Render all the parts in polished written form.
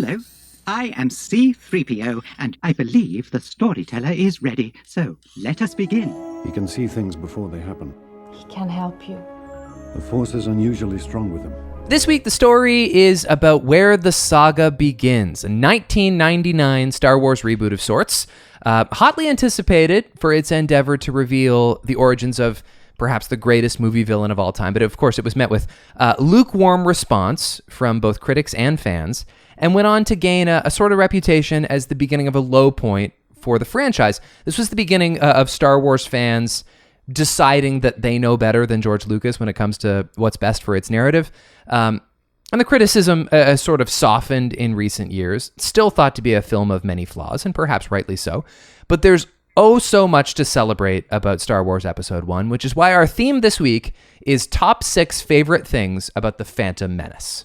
Hello, I am C-3PO, and I believe the storyteller is ready. So, let us begin. He can see things before they happen. He can help you. The Force is unusually strong with him. This week, the story is about where the saga begins, a 1999 Star Wars reboot of sorts, hotly anticipated for its endeavor to reveal the origins of perhaps the greatest movie villain of all time. But of course, it was met with lukewarm response from both critics and fans, and went on to gain a sort of reputation as the beginning of a low point for the franchise. This was the beginning of Star Wars fans deciding that they know better than George Lucas when it comes to what's best for its narrative. And the criticism has sort of softened in recent years. Still thought to be a film of many flaws, and perhaps rightly so. But there's so much to celebrate about Star Wars Episode 1, which is why our theme this week is top 6 favorite things about the Phantom Menace.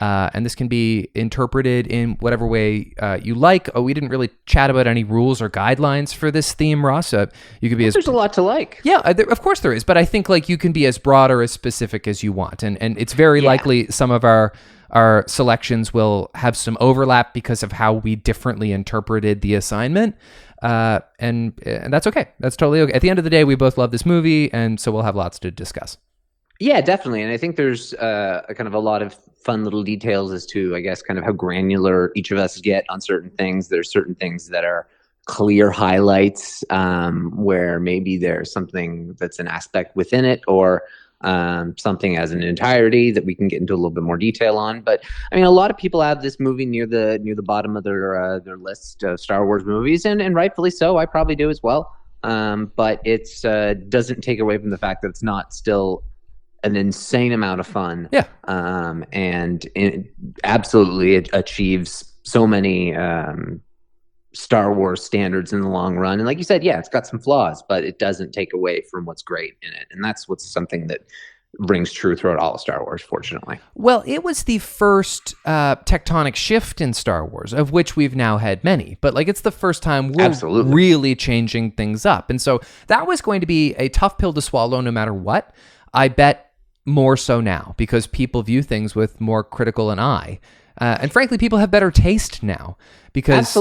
And this can be interpreted in whatever way you like. We didn't really chat about any rules or guidelines for this theme, Ross. You could be There's a lot to like. Yeah, of course there is. But I think you can be as broad or as specific as you want. And it's very likely some of our selections will have some overlap because of how we differently interpreted the assignment. And that's okay. That's totally okay. At the end of the day, we both love this movie, and so we'll have lots to discuss. Yeah, definitely. And I think there's a kind of a lot of fun little details as to, I guess, kind of how granular each of us get on certain things. There's certain things that are clear highlights where maybe there's something that's an aspect within it or something as an entirety that we can get into a little bit more detail on. But I mean, a lot of people have this movie near the bottom of their list of Star Wars movies, and rightfully so. I probably do as well. But it's doesn't take away from the fact that it's not still an insane amount of fun. Yeah. And it absolutely it achieves so many Star Wars standards in the long run. And like you said, yeah, it's got some flaws, but it doesn't take away from what's great in it. And that's what's something that rings true throughout all of Star Wars, fortunately. Well, it was the first tectonic shift in Star Wars, of which we've now had many. But it's the first time we're really changing things up. And so that was going to be a tough pill to swallow no matter what. I bet more so now because people view things with more critical an eye. And frankly, people have better taste now because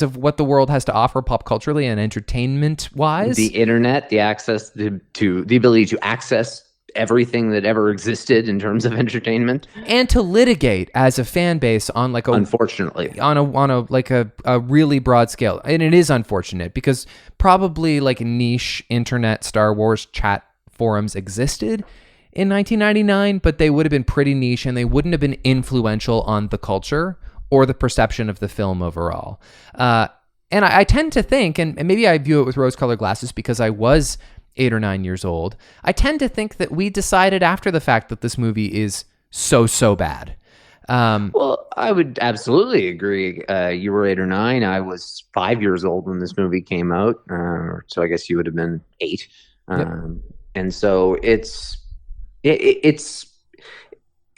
of what the world has to offer pop culturally and entertainment-wise. The internet, the access to the ability to access everything that ever existed in terms of entertainment, and to litigate as a fan base on unfortunately on a really broad scale. And it is unfortunate because probably niche internet Star Wars chat forums existed in 1999, but they would have been pretty niche and they wouldn't have been influential on the culture or the perception of the film overall. And I tend to think, and maybe I view it with rose-colored glasses because I was 8 or 9 years old, I tend to think that we decided after the fact that this movie is so bad. Well, I would absolutely agree. You were 8 or 9. I was 5 years old when this movie came out. So I guess you would have been 8. Yep. And so it's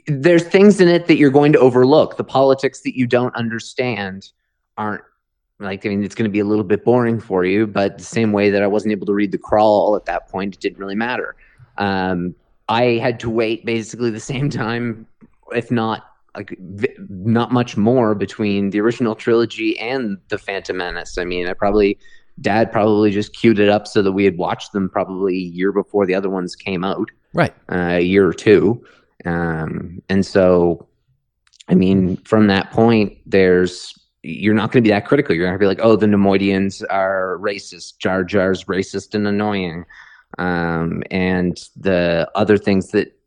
there's things in it that you're going to overlook. The politics that you don't understand aren't it's going to be a little bit boring for you, but the same way that I wasn't able to read the crawl at that point, it didn't really matter. I had to wait basically the same time, if not not much more, between the original trilogy and the Phantom Menace. I mean, Dad probably just queued it up so that we had watched them probably a year before the other ones came out. Right. A year or two. And so, I mean, from that point, you're not going to be that critical. You're going to be like, oh, the Nemoidians are racist. Jar Jar's racist and annoying. And the other things that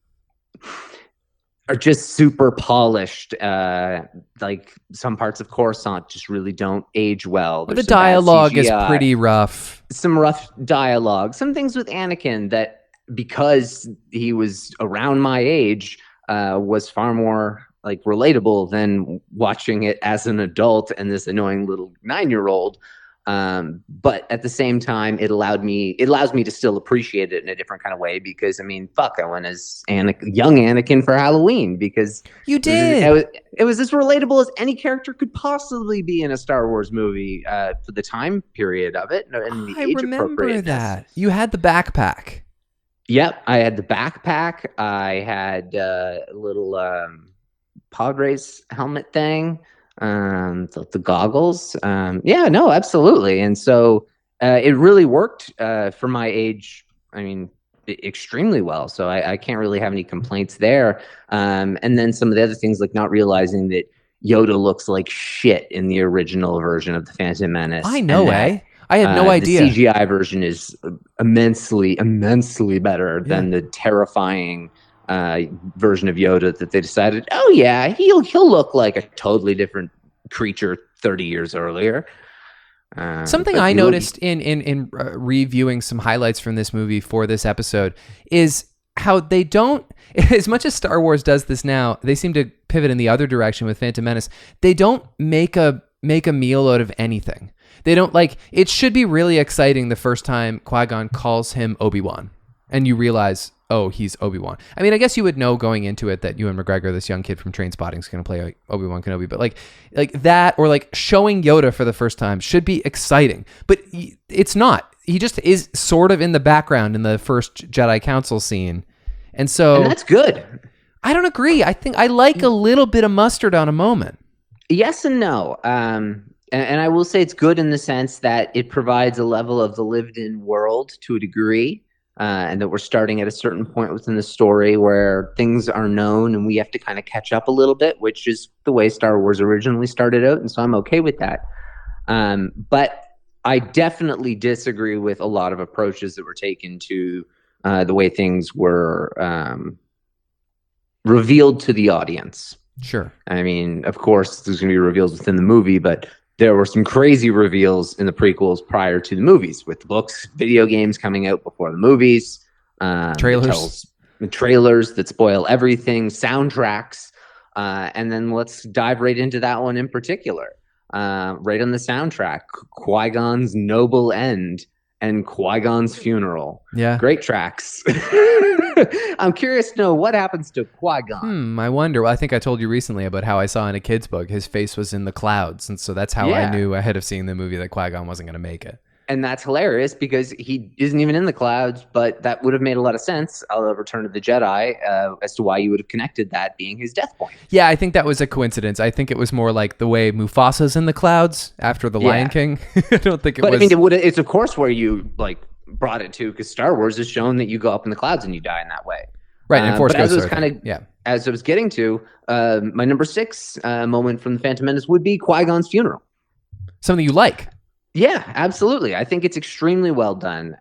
are just super polished, like some parts of Coruscant just really don't age well. The dialogue is pretty rough. Some rough dialogue. Some things with Anakin that, because he was around my age, was far more relatable than watching it as an adult and this annoying little 9-year-old. But at the same time, it allows me to still appreciate it in a different kind of way, because I mean, fuck, I went as young Anakin for Halloween because you did. It was as relatable as any character could possibly be in a Star Wars movie for the time period of it and the age remember that. You had the backpack. Yep, I had the backpack. I had a little pod race helmet thing, the goggles. Yeah, no, absolutely. And so it really worked for my age. I mean, extremely well. So I can't really have any complaints there. And then some of the other things, like not realizing that Yoda looks like shit in the original version of the Phantom Menace. I know, eh? I had no idea. The CGI version is immensely better than the terrifying version of Yoda that they decided, oh yeah, he'll look like a totally different creature 30 years earlier. Something I noticed in reviewing some highlights from this movie for this episode is how they don't, as much as Star Wars does this now, they seem to pivot in the other direction with Phantom Menace. They don't make a meal out of anything. They don't, like, it should be really exciting the first time Qui-Gon calls him Obi-Wan and you realize, oh, he's Obi-Wan. I mean, I guess you would know going into it that Ewan McGregor, this young kid from Trainspotting, is going to play Obi-Wan Kenobi. But like that, or like showing Yoda for the first time should be exciting. But it's not. He just is sort of in the background in the first Jedi Council scene. And that's good. I don't agree. I think I like a little bit of mustard on a moment. Yes and no. And I will say it's good in the sense that it provides a level of the lived-in world to a degree. And that we're starting at a certain point within the story where things are known and we have to kind of catch up a little bit, which is the way Star Wars originally started out. And so I'm okay with that. But I definitely disagree with a lot of approaches that were taken to the way things were revealed to the audience. Sure. I mean, of course, there's going to be reveals within the movie, but there were some crazy reveals in the prequels prior to the movies, with the books, video games coming out before the movies, trailers that spoil everything, soundtracks, and then let's dive right into that one in particular. Right on the soundtrack, Qui-Gon's Noble End and Qui-Gon's Funeral. Yeah, great tracks. I'm curious to know what happens to Qui-Gon. I wonder. Well, I think I told you recently about how I saw in a kid's book his face was in the clouds, and so that's how I knew ahead of seeing the movie that Qui-Gon wasn't going to make it. And that's hilarious because he isn't even in the clouds, but that would have made a lot of sense out of Return of the Jedi as to why you would have connected that being his death point. Yeah, I think that was a coincidence. I think it was more like the way Mufasa's in the clouds after The Lion King. I don't think it was. But I mean, it's of course where you like brought it to, because Star Wars has shown that you go up in the clouds and you die in that way. Right, and Force Ghost. As I was getting to, my number 6 moment from the Phantom Menace would be Qui-Gon's funeral. Something you like. Yeah, absolutely. I think it's extremely well done.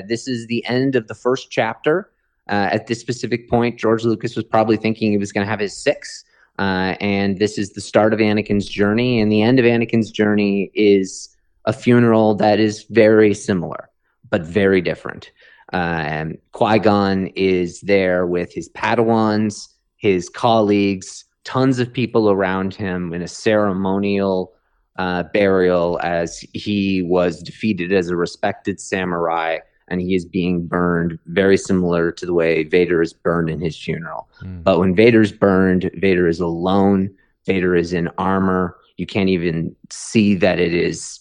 This is the end of the first chapter. At this specific point, George Lucas was probably thinking he was going to have his 6. And this is the start of Anakin's journey. And the end of Anakin's journey is a funeral that is very similar, but very different. Qui-Gon is there with his Padawans, his colleagues, tons of people around him in a ceremonial burial, as he was defeated as a respected samurai, and he is being burned very similar to the way Vader is burned in his funeral. But when Vader's burned, Vader is alone. Vader is in armor. You can't even see that it is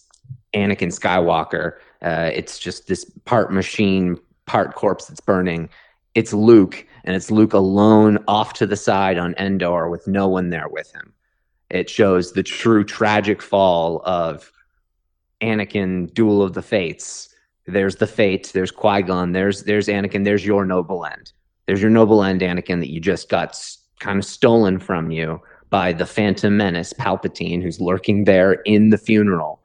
Anakin Skywalker. It's just this part machine, part corpse that's burning. It's Luke, and it's Luke alone off to the side on Endor with no one there with him. It shows the true tragic fall of Anakin, Duel of the Fates. There's the Fate, there's Qui-Gon, there's Anakin, there's your noble end. There's your noble end, Anakin, that you just got kind of stolen from you by the Phantom Menace, Palpatine, who's lurking there in the funeral.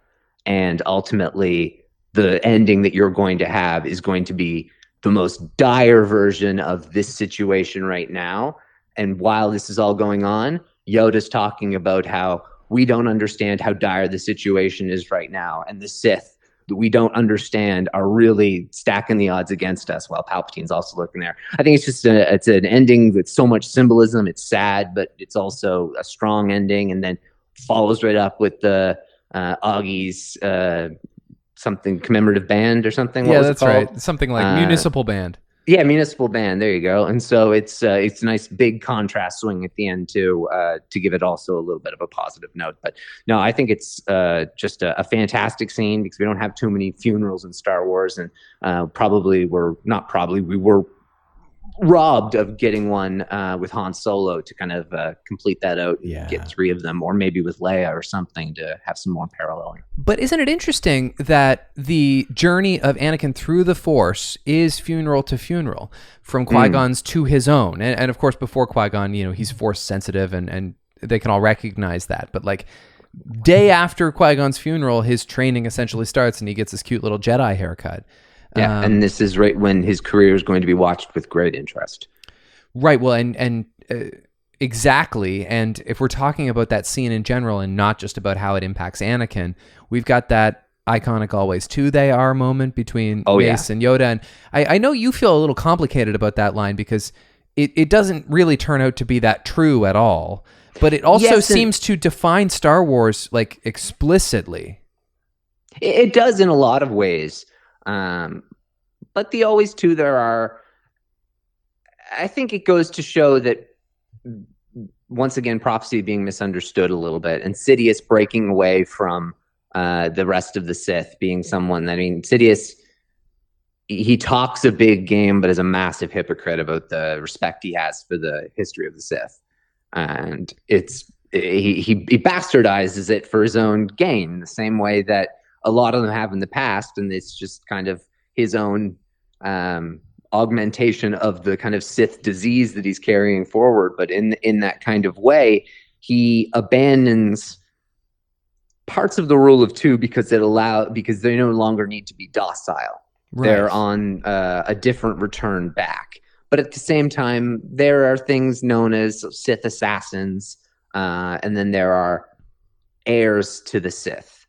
And ultimately, the ending that you're going to have is going to be the most dire version of this situation right now. And while this is all going on, Yoda's talking about how we don't understand how dire the situation is right now. And the Sith that we don't understand are really stacking the odds against us, while Palpatine's also lurking there. I think it's just it's an ending with so much symbolism. It's sad, but it's also a strong ending. And then follows right up with the Augie's something commemorative band or something. Yeah, that's right. Something like municipal band. Yeah, municipal band. There you go. And so it's a nice big contrast swing at the end too, to give it also a little bit of a positive note. But no, I think it's just a fantastic scene, because we don't have too many funerals in Star Wars, and we were robbed of getting one with Han Solo to kind of complete that out and Yeah. get 3 of them, or maybe with Leia or something to have some more paralleling. But isn't it interesting that the journey of Anakin through the Force is funeral to funeral, from Qui-Gon's to his own? And of course, before Qui-Gon, he's Force sensitive, and they can all recognize that. But like, day after Qui-Gon's funeral, his training essentially starts, and he gets this cute little Jedi haircut. Yeah, and this is right when his career is going to be watched with great interest. Right. Well, and exactly. And if we're talking about that scene in general and not just about how it impacts Anakin, we've got that iconic "always two they are" moment between Mace and Yoda. And I know you feel a little complicated about that line because it doesn't really turn out to be that true at all. But it also seems to define Star Wars like explicitly. It does in a lot of ways. But the always two there are, I think it goes to show that, once again, prophecy being misunderstood a little bit, and Sidious breaking away from the rest of the Sith, being someone, Sidious, he talks a big game, but is a massive hypocrite about the respect he has for the history of the Sith. And he bastardizes it for his own gain, the same way that a lot of them have in the past, and it's just kind of his own augmentation of the kind of Sith disease that he's carrying forward. But in that kind of way, he abandons parts of the rule of two because they no longer need to be docile. Right. They're on a different return back. But at the same time, there are things known as Sith assassins, and then there are heirs to the Sith.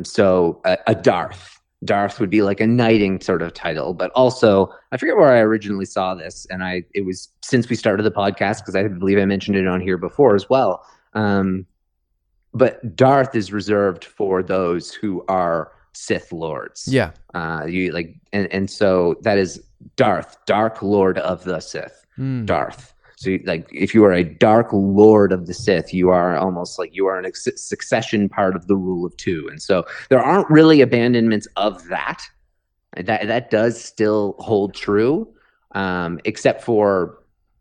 So a Darth would be like a knighting sort of title, but also I forget where I originally saw this, and it was since we started the podcast, because I believe I mentioned it on here before as well. But Darth is reserved for those who are Sith lords. Yeah. And so that is Darth, Dark Lord of the Sith. Darth. So, if you are a Dark Lord of the Sith, you are almost like you are in a succession part of the rule of two. And so there aren't really abandonments of that. That does still hold true, except for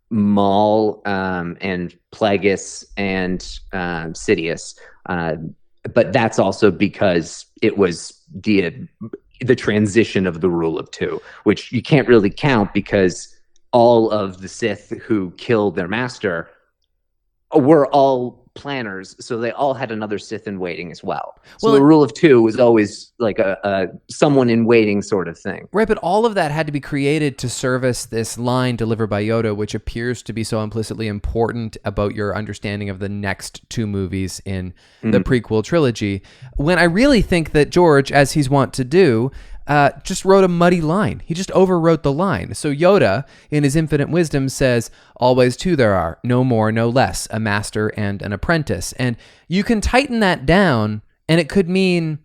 Maul and Plagueis and Sidious. But that's also because it was the transition of the rule of two, which you can't really count because all of the Sith who killed their master were all planners, so they all had another Sith in waiting as well. So the rule of two was always like a someone in waiting sort of thing. Right, but all of that had to be created to service this line delivered by Yoda, which appears to be so implicitly important about your understanding of the next 2 movies in the prequel trilogy. When I really think that George, as he's wont to do, just wrote a muddy line. He just overwrote the line. So Yoda, in his infinite wisdom, says, "Always two there are, no more, no less, a master and an apprentice." And you can tighten that down, and it could mean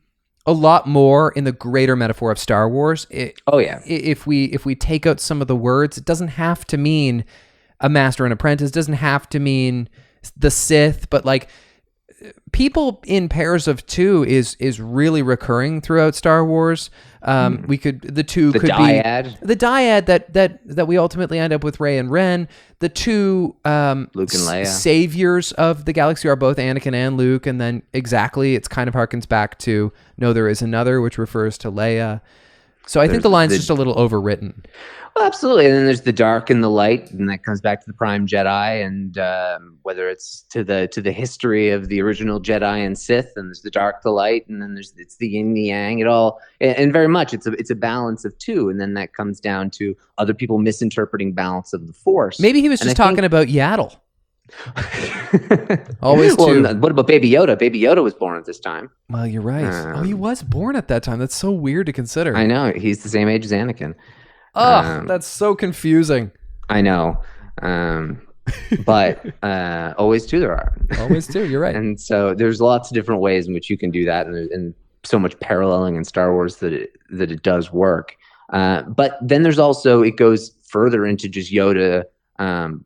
a lot more in the greater metaphor of Star Wars. If we take out some of the words, it doesn't have to mean a master and apprentice. It doesn't have to mean the Sith, but like, people in pairs of two is really recurring throughout Star Wars. The dyad. Be the dyad that we ultimately end up with Rey and Ren. The two Luke and Leia saviors of the galaxy are both Anakin and Luke, and then it kind of harkens back to "No, there is another," which refers to Leia. So I think the line's just a little overwritten. Well, absolutely. And then there's the dark and the light, and that comes back to the Prime Jedi, and whether it's to the history of the original Jedi and Sith, and there's the dark, the light, and then it's the yin, the yang. It all, and very much it's a balance of two, and then that comes down to other people misinterpreting balance of the Force. Maybe he was just talking about Yaddle. Always two. Well, what about Baby Yoda? Baby Yoda was born at this time. Well, you're right. He was born at that time. That's so weird to consider. I know. He's the same age as Anakin. That's so confusing. I know. But always two there are. Always two, you're right. And so there's lots of different ways in which you can do that, and so much paralleling in Star Wars that it does work. But then there's also, it goes further into just Yoda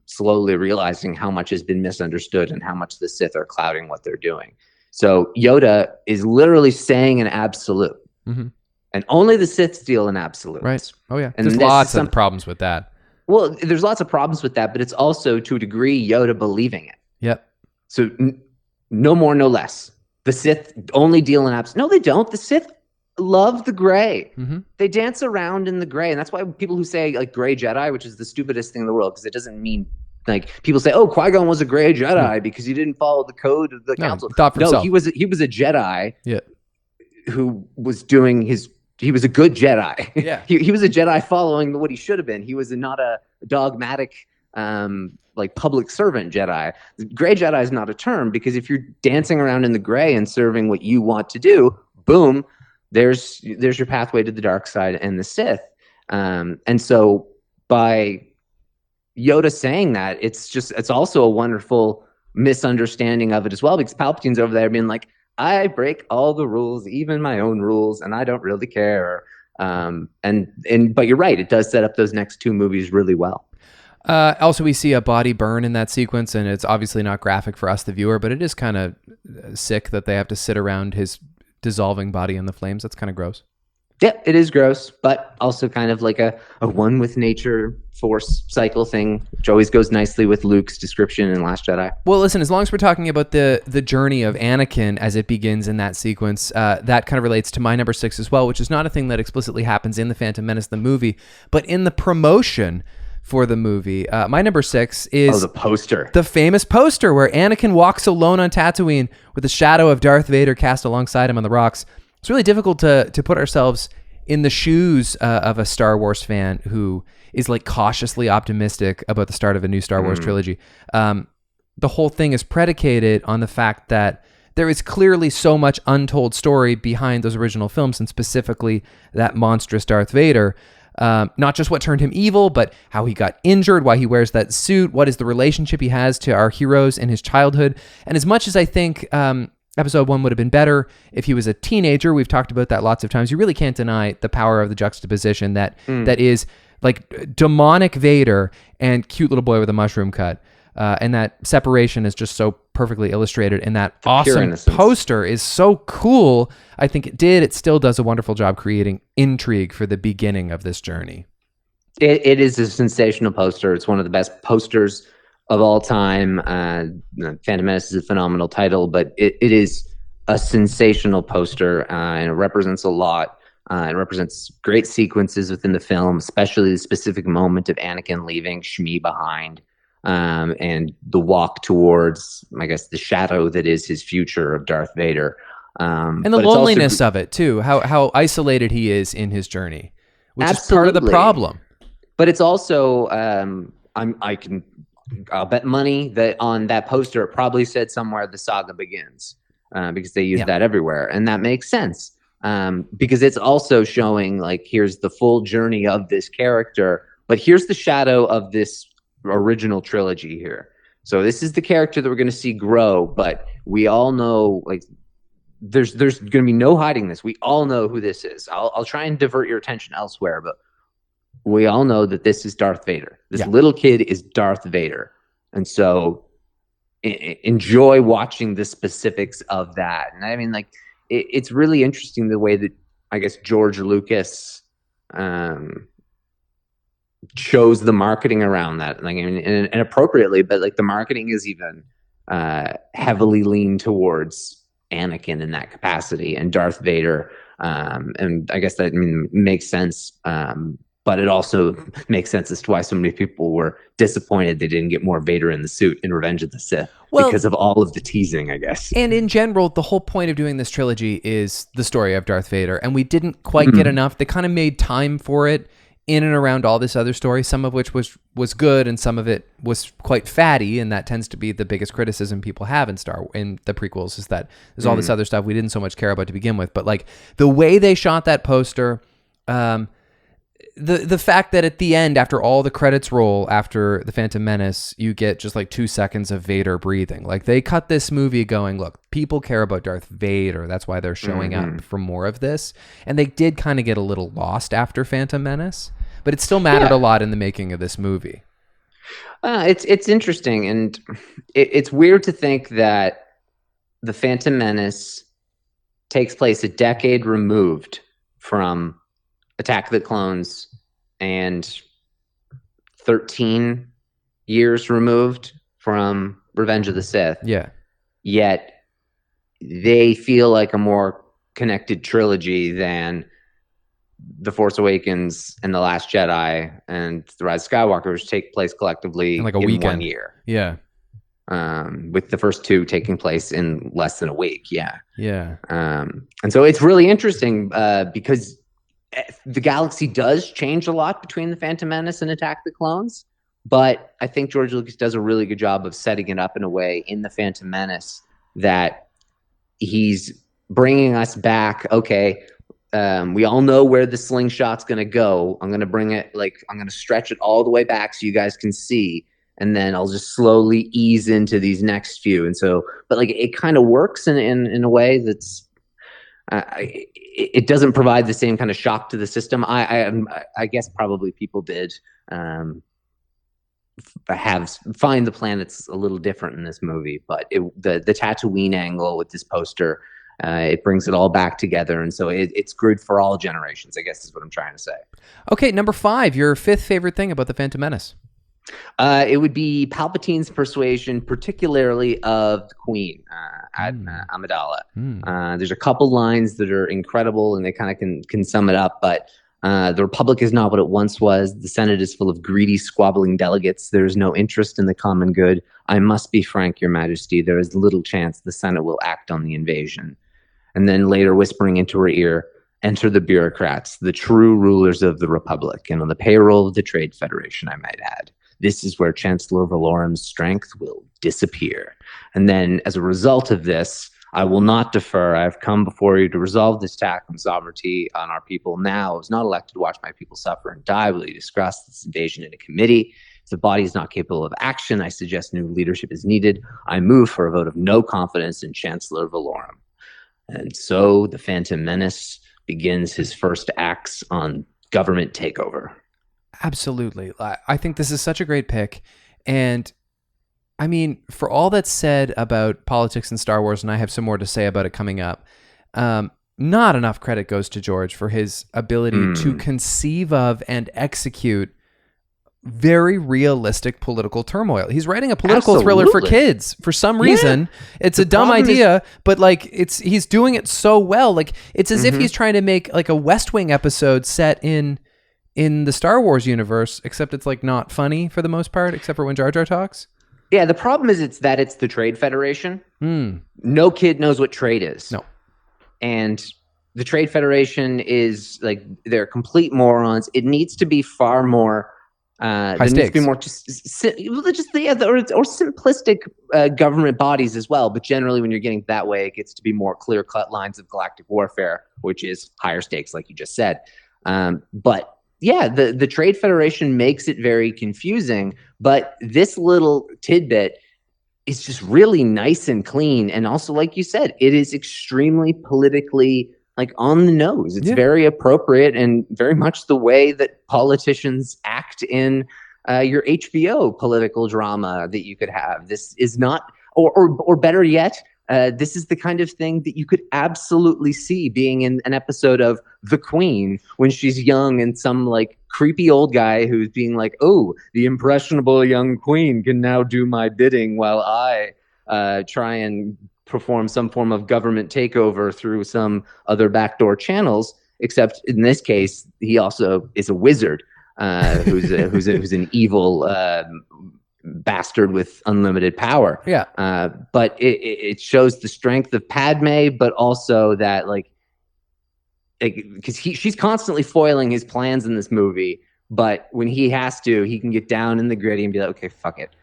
slowly realizing how much has been misunderstood and how much the Sith are clouding what they're doing. So Yoda is literally saying an absolute. Mm-hmm. And only the Sith steal an absolute. Right. Oh, yeah. And there's lots of problems with that. Well, there's lots of problems with that, but it's also to a degree Yoda believing it. Yep. So no more, no less. The Sith only deal in apps. No, they don't. The Sith love the gray. Mm-hmm. They dance around in the gray, and that's why people who say like gray Jedi, which is the stupidest thing in the world, because it doesn't mean like people say, oh, Qui-Gon was a gray Jedi because he didn't follow the code of the council. No, he was a Jedi. Yeah. Who was doing he was a good Jedi. Yeah. he was a Jedi following what he should have been. He was not a dogmatic like public servant Jedi. Gray Jedi is not a term, because if you're dancing around in the gray and serving what you want to do, boom, there's your pathway to the dark side and the Sith. And so by Yoda saying that, it's also a wonderful misunderstanding of it as well, because Palpatine's over there being like, I break all the rules, even my own rules, and I don't really care. But you're right, it does set up those next two movies really well. Also, we see a body burn in that sequence, and it's obviously not graphic for us, the viewer, but it is kind of sick that they have to sit around his dissolving body in the flames. That's kind of gross. Yeah, it is gross, but also kind of like a one with nature force cycle thing, which always goes nicely with Luke's description in Last Jedi. Well, listen, as long as we're talking about the journey of Anakin as it begins in that sequence, that kind of relates to my number 6 as well, which is not a thing that explicitly happens in The Phantom Menace, the movie, but in the promotion for the movie. My number 6 is the poster. The famous poster where Anakin walks alone on Tatooine with the shadow of Darth Vader cast alongside him on the rocks. It's really difficult to put ourselves in the shoes of a Star Wars fan who is like cautiously optimistic about the start of a new Star Wars trilogy. The whole thing is predicated on the fact that there is clearly so much untold story behind those original films, and specifically that monstrous Darth Vader. Not just what turned him evil, but how he got injured, why he wears that suit, what is the relationship he has to our heroes in his childhood. And as much as I think Episode 1 would have been better if he was a teenager, we've talked about that lots of times, you really can't deny the power of the juxtaposition that is like demonic Vader and cute little boy with a mushroom cut. And that separation is just so perfectly illustrated, and that awesome poster is so cool. I think it still does a wonderful job creating intrigue for the beginning of this journey. It is a sensational poster. It's one of the best posters of all time. Phantom Menace is a phenomenal title, but it is a sensational poster, and it represents a lot. It represents great sequences within the film, especially the specific moment of Anakin leaving Shmi behind, and the walk towards, I guess, the shadow that is his future of Darth Vader. And the loneliness of it, too, how isolated he is in his journey, which is part of the problem. But it's also, I'll bet money that on that poster it probably said somewhere the saga begins, because they use that everywhere, and that makes sense, because it's also showing like here's the full journey of this character, but here's the shadow of this original trilogy here. So this is the character that we're going to see grow, but we all know like there's going to be no hiding this. We all know who this is. I'll try and divert your attention elsewhere, but we all know that this is Darth Vader. This little kid is Darth Vader. And so enjoy watching the specifics of that. And I mean, like, it's really interesting the way that, I guess, George Lucas chose the marketing around that. Like, I mean, and appropriately, but like the marketing is even heavily leaned towards Anakin in that capacity and Darth Vader. And I guess that makes sense. But it also makes sense as to why so many people were disappointed they didn't get more Vader in the suit in Revenge of the Sith, because of all of the teasing, I guess. And in general, the whole point of doing this trilogy is the story of Darth Vader, and we didn't quite get enough. They kind of made time for it in and around all this other story, some of which was good, and some of it was quite fatty, and that tends to be the biggest criticism people have in the prequels, is that there's all this other stuff we didn't so much care about to begin with. But like the way they shot that poster, the fact that at the end, after all the credits roll, after The Phantom Menace, you get just like 2 seconds of Vader breathing. Like they cut this movie going, look, people care about Darth Vader. That's why they're showing up for more of this. And they did kind of get a little lost after Phantom Menace, but it still mattered a lot in the making of this movie. It's interesting. And it's weird to think that The Phantom Menace takes place a decade removed from Attack of the Clones and 13 years removed from Revenge of the Sith. Yeah. Yet they feel like a more connected trilogy than The Force Awakens and The Last Jedi and The Rise of Skywalker, which take place collectively In like a in weekend. 1 year. Yeah. With the first two taking place in less than a week. Yeah. Yeah. And so it's really interesting because the galaxy does change a lot between The Phantom Menace and Attack the Clones. But I think George Lucas does a really good job of setting it up in a way in The Phantom Menace that he's bringing us back. Okay, we all know where the slingshot's going to go. I'm going to bring it, I'm going to stretch it all the way back so you guys can see. And then I'll just slowly ease into these next few. And so, but it kind of works in a way that's, it doesn't provide the same kind of shock to the system. I guess probably people did find the planets a little different in this movie, but the Tatooine angle with this poster, it brings it all back together. And so it's good for all generations, I guess is what I'm trying to say. Okay, number 5, your 5th favorite thing about The Phantom Menace. It would be Palpatine's persuasion, particularly of the Queen, Amidala. There's a couple lines that are incredible, and they kind of can sum it up. But the Republic is not what it once was. The Senate is full of greedy, squabbling delegates. There is no interest in the common good. I must be frank, Your Majesty. There is little chance the Senate will act on the invasion. And then later, whispering into her ear, enter the bureaucrats, the true rulers of the Republic, and on the payroll of the Trade Federation, I might add. This is where Chancellor Valorum's strength will disappear. And then, as a result of this, I will not defer. I have come before you to resolve this attack on sovereignty on our people now. I was not elected to watch my people suffer and die. Will you discuss this invasion in a committee? If the body is not capable of action, I suggest new leadership is needed. I move for a vote of no confidence in Chancellor Valorum. And so the Phantom Menace begins his first acts on government takeover. Absolutely. I think this is such a great pick. And I mean, for all that's said about politics and Star Wars, and I have some more to say about it coming up, not enough credit goes to George for his ability to conceive of and execute very realistic political turmoil. He's writing a political thriller for kids for some reason. It's a dumb idea, but he's doing it so well. It's as if he's trying to make a West Wing episode set in the Star Wars universe, except it's not funny for the most part, except for when Jar Jar talks. Yeah, the problem is it's the Trade Federation. No kid knows what trade is. No. And the Trade Federation is they're complete morons. It needs to be far more high there stakes. needs to be more or simplistic government bodies as well. But generally, when you're getting that way, it gets to be more clear-cut lines of galactic warfare, which is higher stakes, like you just said. But yeah, the Trade Federation makes it very confusing, but this little tidbit is just really nice and clean. And also, like you said, it is extremely politically on the nose. It's very appropriate and very much the way that politicians act in your HBO political drama that you could have. This is not, or better yet, this is the kind of thing that you could absolutely see being in an episode of The Queen when she's young and some creepy old guy who's being oh, the impressionable young queen can now do my bidding while I try and perform some form of government takeover through some other backdoor channels. Except in this case, he also is a wizard who's an evil bastard with unlimited power. Yeah. But it shows the strength of Padme, but also that because she's constantly foiling his plans in this movie. But when he has to, he can get down in the gritty and be like, okay, fuck it.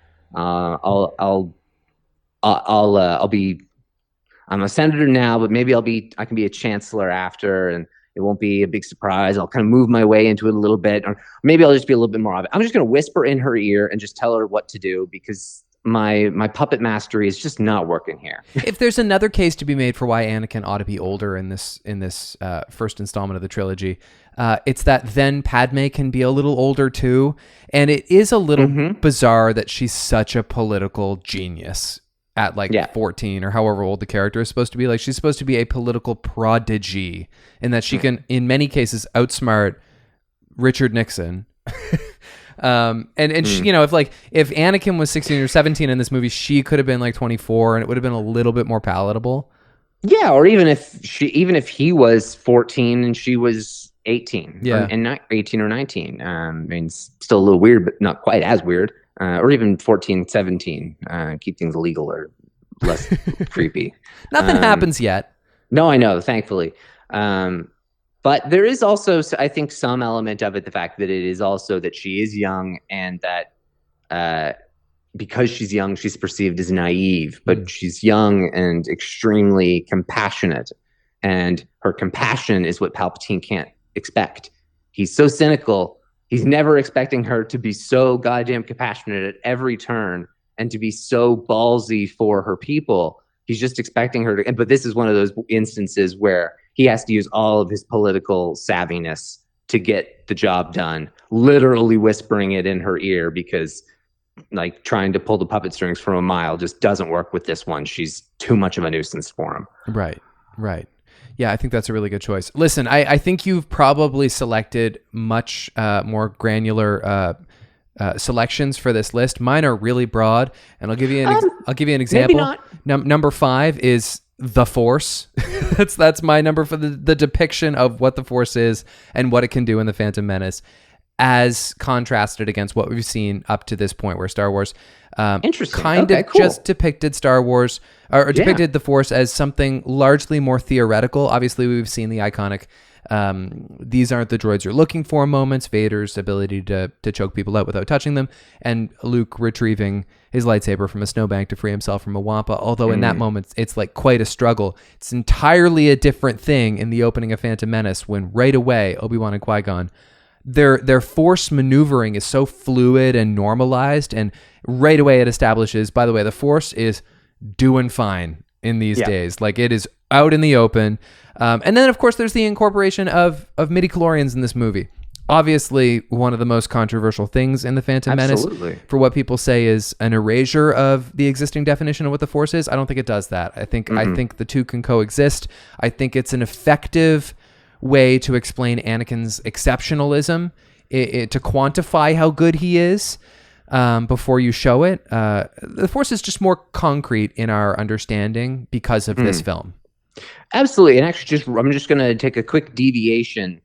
I'm a senator now, but maybe I can be a chancellor after, and it won't be a big surprise. I'll kind of move my way into it a little bit, or maybe I'll just be a little bit more of it. I'm just going to whisper in her ear and just tell her what to do because my puppet mastery is just not working here. If there's another case to be made for why Anakin ought to be older in this first installment of the trilogy, it's that then Padme can be a little older too, and it is a little bizarre that she's such a political genius at 14 or however old the character is supposed to be. She's supposed to be a political prodigy in that she can, in many cases, outsmart Richard Nixon. And she, if Anakin was 16 or 17 in this movie, she could have been like 24, and it would have been a little bit more palatable. Yeah, or even if he was 14 and she was 18, and not 18 or 19. I mean, it's still a little weird, but not quite as weird. Or even 14, 17. Keep things illegal or less creepy. Nothing happens yet. No, I know, thankfully. But there is also, I think, some element of it, the fact that it is also that she is young, and that because she's young, she's perceived as naive, but she's young and extremely compassionate. And her compassion is what Palpatine can't expect. He's so cynical. He's never expecting her to be so goddamn compassionate at every turn and to be so ballsy for her people. He's just expecting her to, but this is one of those instances where he has to use all of his political savviness to get the job done, literally whispering it in her ear, because like trying to pull the puppet strings from a mile just doesn't work with this one. She's too much of a nuisance for him. Right. Yeah, I think that's a really good choice. Listen, I think you've probably selected much more granular selections for this list. Mine are really broad, and I'll give you an example. Maybe not. Number 5 is the Force. that's my number for the depiction of what the Force is and what it can do in the Phantom Menace, as contrasted against what we've seen up to this point, where Star Wars just depicted Star Wars or depicted the Force as something largely more theoretical. Obviously, we've seen the iconic these aren't the droids you're looking for moments, Vader's ability to choke people out without touching them, and Luke retrieving his lightsaber from a snowbank to free himself from a Wampa. Although in that moment, it's like quite a struggle. It's entirely a different thing in the opening of Phantom Menace, when right away Obi-Wan and Qui-Gon, their force maneuvering is so fluid and normalized, and right away it establishes, by the way, the Force is doing fine in these days. Like, it is out in the open. And then, of course, there's the incorporation of midi-chlorians in this movie. Obviously, one of the most controversial things in the Phantom Menace, for what people say is an erasure of the existing definition of what the Force is. I don't think it does that. I think the two can coexist. I think it's an effective way to explain Anakin's exceptionalism, to quantify how good he is before you show it. The Force is just more concrete in our understanding because of this film. Absolutely. And actually, I'm just going to take a quick deviation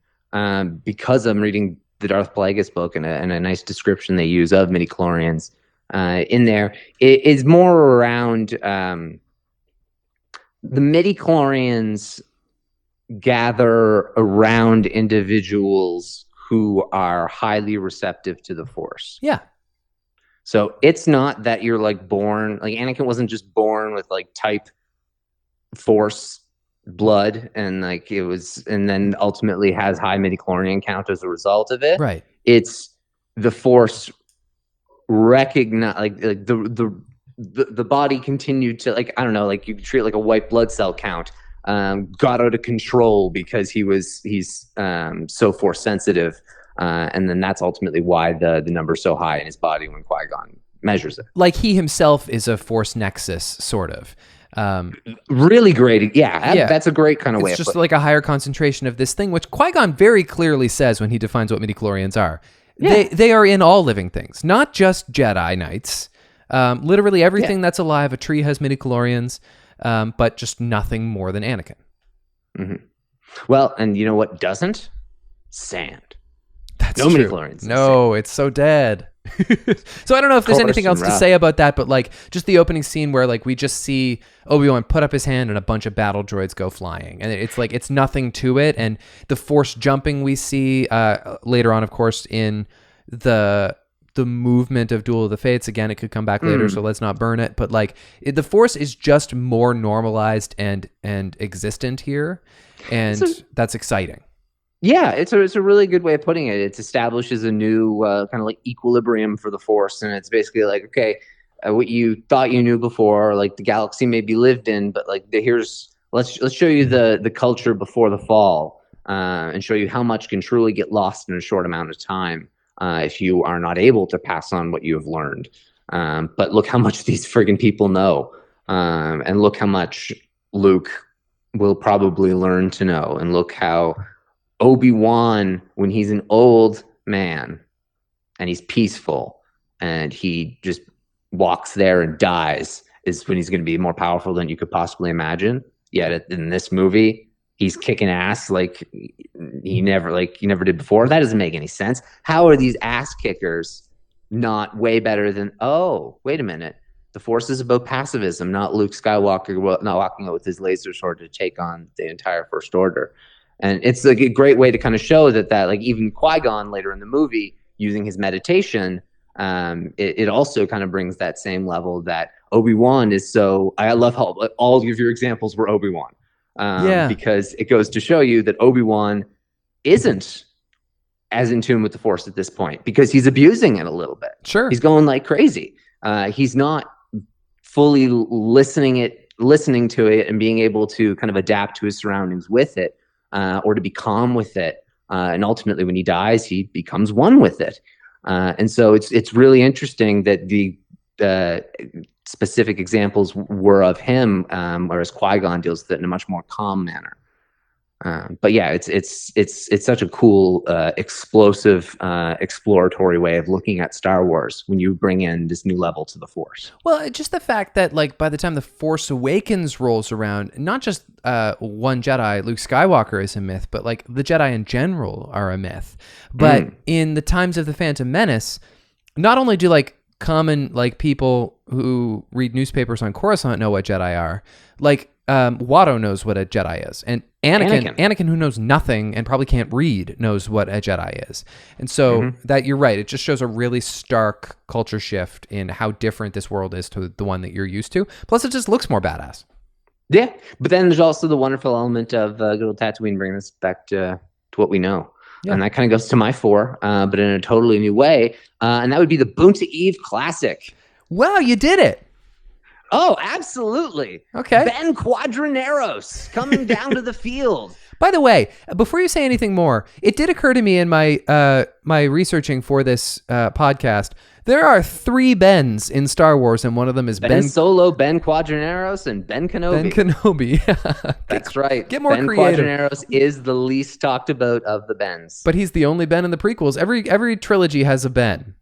because I'm reading the Darth Plagueis book, and a nice description they use of midi-chlorians in there. It is more around the midi-chlorians gather around individuals who are highly receptive to the Force. Yeah. So it's not that you're like born, like Anakin wasn't just born with like type Force blood and like it was, and then ultimately has high midi-chlorian count as a result of it. Right. It's the Force recognize like the body continued to, like, I don't know, like you treat it like a white blood cell count. Got out of control because he's so Force sensitive, and then that's ultimately why the number's so high in his body when Qui-Gon measures it. Like he himself is a Force nexus, sort of. Really great. Yeah, that's a great kind of way. It's just like a higher concentration of this thing, which Qui-Gon very clearly says when he defines what midi-chlorians are. Yeah. They are in all living things, not just Jedi Knights. Literally everything that's alive. A tree has midi-chlorians. But just nothing more than Anakin. Mm-hmm. Well, and you know what doesn't? Sand. That's no true. midi-chlorians. No, it's so dead. So I don't know if there's anything else to say about that, but like just the opening scene where like we just see Obi-Wan put up his hand and a bunch of battle droids go flying, and it's like it's nothing to it. And the Force jumping we see later on, of course, in the movement of Duel of the Fates. Again, it could come back later, so let's not burn it. But like the Force is just more normalized and existent here, and that's exciting. Yeah, it's a really good way of putting it. It establishes a new kind of like equilibrium for the Force, and it's basically like, okay, what you thought you knew before, like the galaxy maybe lived in, but like let's show you the culture before the fall, and show you how much can truly get lost in a short amount of time. If you are not able to pass on what you have learned. But look how much these friggin' people know. And look how much Luke will probably learn to know. And look how Obi-Wan, when he's an old man and he's peaceful and he just walks there and dies is when he's going to be more powerful than you could possibly imagine. Yet in this movie, he's kicking ass like he never did before. That doesn't make any sense. How are these ass kickers not way better than, oh, wait a minute. The Force is about pacifism, not Luke Skywalker not walking out with his laser sword to take on the entire First Order. And it's like a great way to kind of show that like even Qui-Gon later in the movie using his meditation, it also kind of brings that same level that Obi-Wan is so. I love how all of your examples were Obi-Wan, because it goes to show you that Obi-Wan isn't as in tune with the Force at this point because he's abusing it a little bit. Sure, he's going like crazy. He's not fully listening to it and being able to kind of adapt to his surroundings with it, or to be calm with it. And ultimately, when he dies, he becomes one with it. And so it's really interesting that the specific examples were of him, whereas Qui-Gon deals with it in a much more calm manner. But yeah, it's such a cool, explosive, exploratory way of looking at Star Wars when you bring in this new level to the Force. Well, just the fact that like by the time the Force Awakens rolls around, not just one Jedi, Luke Skywalker is a myth, but like the Jedi in general are a myth. But in the times of the Phantom Menace, not only do like common like people who read newspapers on Coruscant know what Jedi are, like Guado knows what a Jedi is, and Anakin, who knows nothing and probably can't read, knows what a Jedi is. And so that you're right, it just shows a really stark culture shift in how different this world is to the one that you're used to. Plus, it just looks more badass. Yeah, but then there's also the wonderful element of good old Tatooine bringing us back to what we know. Yeah. And that kind of goes to my 4, but in a totally new way. And that would be the Boonta Eve Classic. Wow, you did it. Oh, absolutely. Okay. Ben Quadraneros coming down to the field. By the way, before you say anything more, it did occur to me in my my researching for this podcast, there are 3 Bens in Star Wars, and one of them is Ben Solo, Ben Quadraneros, and Ben Kenobi. Ben Kenobi. That's right. Get more creative. Ben Quadraneros is the least talked about of the Bens. But he's the only Ben in the prequels. Every trilogy has a Ben.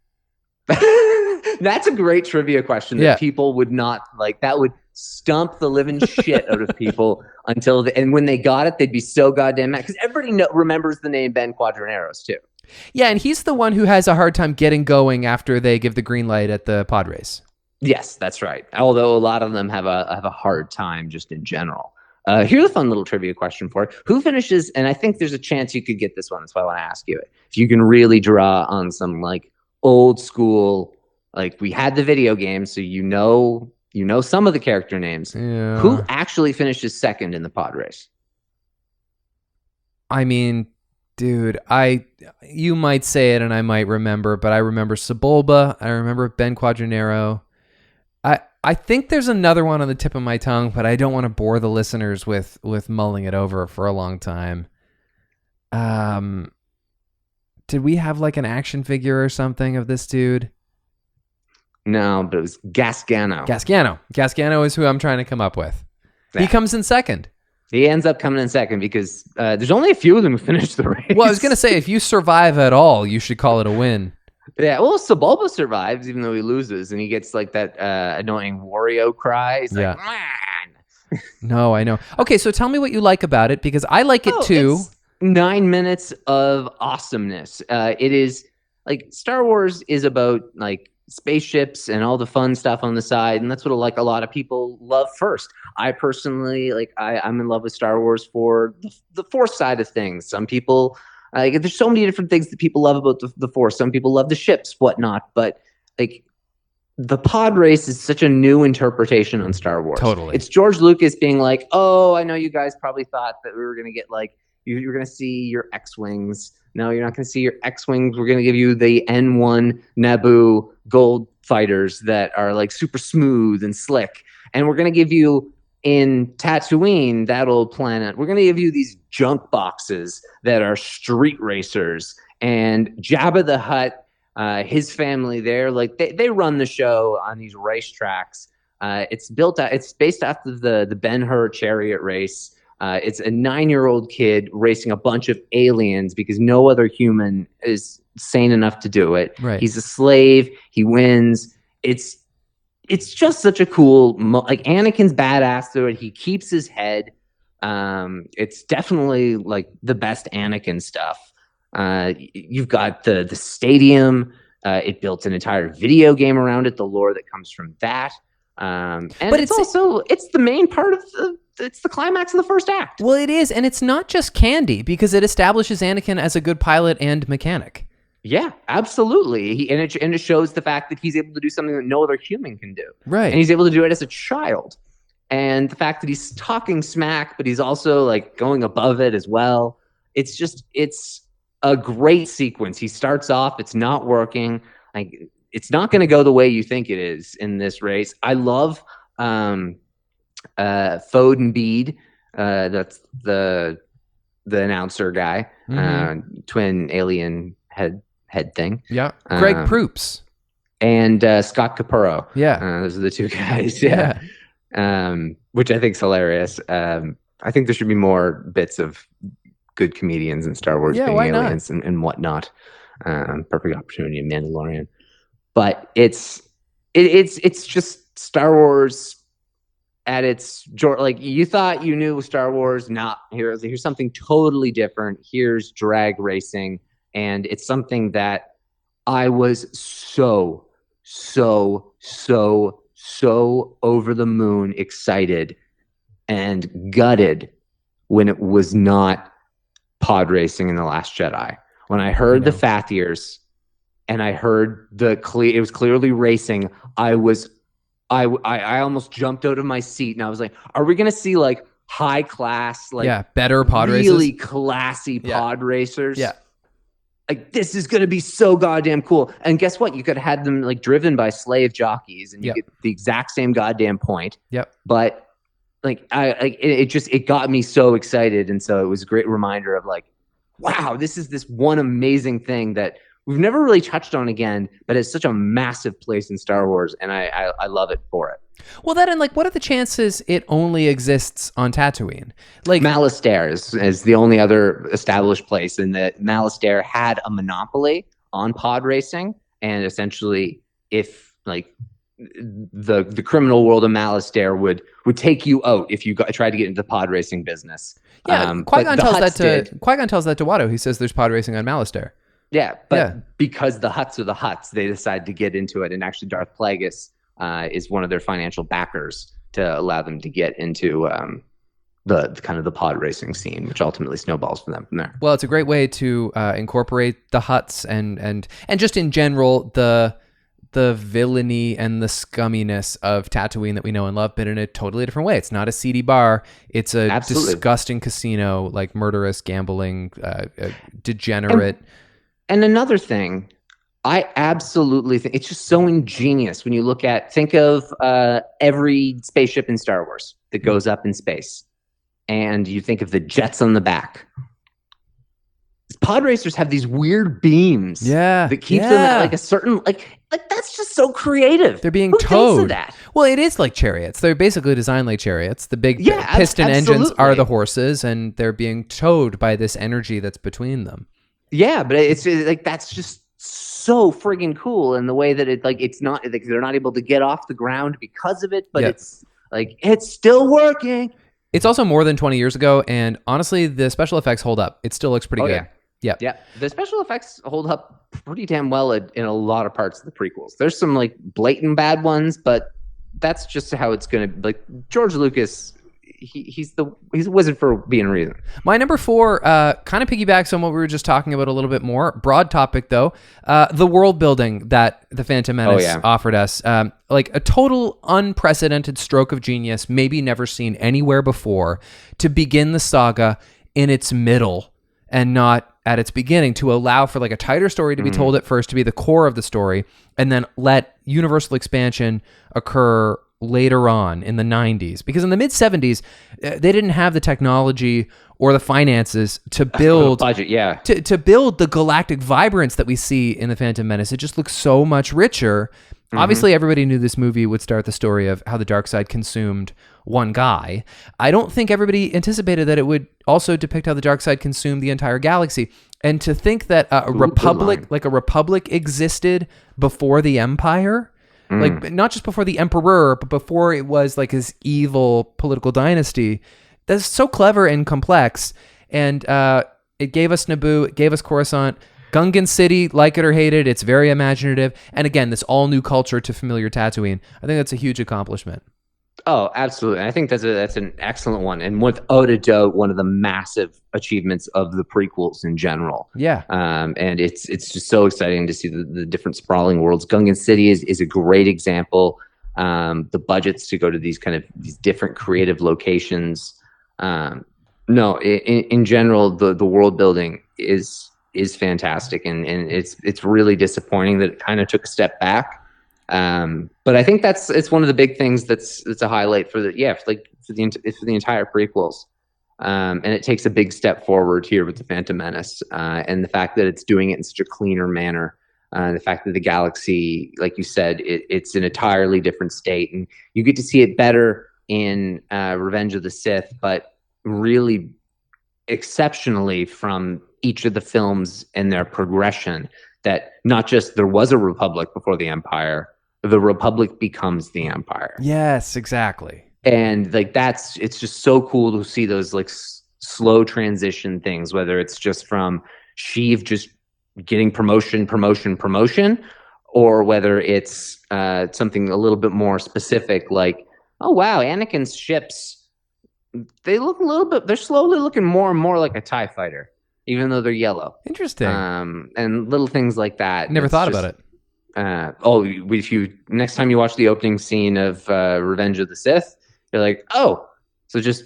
That's a great trivia question that people would not like. That would stump the living shit out of people and when they got it, they'd be so goddamn mad because everybody remembers the name Ben Quadraneros too. Yeah, and he's the one who has a hard time getting going after they give the green light at the pod race. Yes, that's right. Although a lot of them have a hard time just in general. Here's a fun little trivia question for it. Who finishes? And I think there's a chance you could get this one. That's why I want to ask you it. If you can really draw on some like old school. Like we had the video game, so you know some of the character names. Yeah. Who actually finishes second in the pod race? I mean, dude, you might say it and I might remember, but I remember Sebulba. I remember Ben Quadranero. I think there's another one on the tip of my tongue, but I don't want to bore the listeners with mulling it over for a long time. Did we have like an action figure or something of this dude? No, but it was Gasgano. Gasgano is who I'm trying to come up with. Yeah. He comes in second. He ends up coming in second because there's only a few of them who finish the race. Well, I was going to say, if you survive at all, you should call it a win. Yeah, well, Sebulba survives even though he loses, and he gets like that annoying Wario cry. He's like, man. No, I know. Okay, so tell me what you like about it, because I like it too. It's 9 minutes of awesomeness. It is like Star Wars is about like spaceships and all the fun stuff on the side, and that's what like a lot of people love first. I personally I'm in love with Star Wars for the Force side of things. Some people there's so many different things that people love about the Force. Some people love the ships, whatnot, but like the pod race is such a new interpretation on Star Wars. Totally. It's George Lucas being like, oh, I know you guys probably thought that we were going to get like, you're going to see your X-Wings. No, you're not going to see your X-Wings. We're going to give you the N1 Naboo gold fighters that are like super smooth and slick. And we're going to give you in Tatooine, that old planet, we're going to give you these junk boxes that are street racers. And Jabba the Hutt, his family there, like they run the show on these racetracks. It's based off of the Ben-Hur chariot race. It's a 9-year-old kid racing a bunch of aliens because no other human is sane enough to do it. Right. He's a slave. He wins. It's just such a cool, like Anakin's badass through it. He keeps his head. It's definitely like the best Anakin stuff. You've got the stadium. It built an entire video game around it. The lore that comes from that. But it's the main part of it's the climax of the first act. Well, it is, and it's not just candy because it establishes Anakin as a good pilot and mechanic. Yeah, absolutely. And it shows the fact that he's able to do something that no other human can do. Right. And he's able to do it as a child. And the fact that he's talking smack, but he's also like going above it as well. It's a great sequence. He starts off, it's not working. Like, it's not going to go the way you think it is in this race. I love Foden Bede, that's the announcer guy, twin alien head thing. Yeah, Greg Proops and Scott Capurro. Yeah, those are the two guys. Yeah, which I think is hilarious. I think there should be more bits of good comedians in Star Wars being aliens and whatnot. Perfect opportunity in Mandalorian, but it's just Star Wars. At its like, you thought you knew Star Wars, not here's something totally different. Here's drag racing, and it's something that I was so over the moon excited and gutted when it was not pod racing in The Last Jedi. When I heard the Fathiers and I heard it was clearly racing, I almost jumped out of my seat and I was like, are we going to see like high class, like better pod really races? Classy pod racers? Yeah. Like, this is going to be so goddamn cool. And guess what? You could have had them like driven by slave jockeys and you get the exact same goddamn point. Yep. But like, it got me so excited. And so it was a great reminder of like, wow, this is this one amazing thing that we've never really touched on again, but it's such a massive place in Star Wars, and I love it for it. Well, that, and like, what are the chances it only exists on Tatooine? Like, Malastare is the only other established place, and that Malastare had a monopoly on pod racing, and essentially, if like the criminal world of Malastare would take you out if you tried to get into the pod racing business. Yeah, Qui-Gon tells that to Guado. He says there's pod racing on Malastare. Yeah, but because the Hutts are the Hutts, they decide to get into it. And actually, Darth Plagueis is one of their financial backers to allow them to get into the kind of the pod racing scene, which ultimately snowballs for them from there. Well, it's a great way to incorporate the Hutts and just in general the villainy and the scumminess of Tatooine that we know and love, but in a totally different way. It's not a seedy bar. It's a disgusting casino, like murderous, gambling, degenerate. And another thing, I absolutely think it's just so ingenious when you think of every spaceship in Star Wars that goes up in space, and you think of the jets on the back. Pod racers have these weird beams that keep them at like a certain like that's just so creative. They're being Who towed. thinks of that? Well, it is like chariots. They're basically designed like chariots. The big piston engines are the horses, and they're being towed by this energy that's between them. Yeah, but it's like that's just so friggin' cool, and the way that it's not like they're not able to get off the ground because of it, but it's like it's still working. It's also more than 20 years ago, and honestly, the special effects hold up. It still looks pretty good. Yeah. The special effects hold up pretty damn well in a lot of parts of the prequels. There's some like blatant bad ones, but that's just how it's gonna like. George Lucas, he's a wizard for being a reason. My number 4 kind of piggybacks on what we were just talking about a little bit more. Broad topic though, the world building that the Phantom Menace offered us, like a total unprecedented stroke of genius, maybe never seen anywhere before, to begin the saga in its middle and not at its beginning, to allow for like a tighter story to be told at first, to be the core of the story, and then let universal expansion occur later on in the 90s. Because in the mid 70s, they didn't have the technology or the finances to build budget, to build the galactic vibrance that we see in the Phantom Menace. It just looks so much richer. Obviously, everybody knew this movie would start the story of how the dark side consumed one guy. I don't think everybody anticipated that it would also depict how the dark side consumed the entire galaxy. And to think that a republic existed before the Empire, like not just before the Emperor, but before it was like his evil political dynasty, that's so clever and complex. And it gave us Naboo, it gave us Coruscant. Gungan City, like it or hate it, it's very imaginative. And again, this all new culture to familiar Tatooine. I think that's a huge accomplishment. Oh, absolutely. I think that's an excellent one. And without a doubt, one of the massive achievements of the prequels in general. Yeah. And it's just so exciting to see the different sprawling worlds. Gungan City is a great example. The budgets to go to these different creative locations. In general, the world building is fantastic, and it's really disappointing that it kind of took a step back. But I think it's one of the big things that's a highlight for the entire prequels. And it takes a big step forward here with the Phantom Menace, and the fact that it's doing it in such a cleaner manner. The fact that the galaxy, like you said, it's an entirely different state, and you get to see it better in Revenge of the Sith, but really exceptionally from each of the films and their progression, that not just there was a republic before the Empire, the republic becomes the Empire. Yes, exactly. And it's just so cool to see those slow transition things, whether it's just from Sheev just getting promotion, or whether it's something a little bit more specific, like, oh wow, Anakin's ships, they're slowly looking more and more like a TIE fighter, even though they're yellow. Interesting. And little things like that. Never thought about it. If you next time you watch the opening scene of Revenge of the Sith, you're like, oh, so just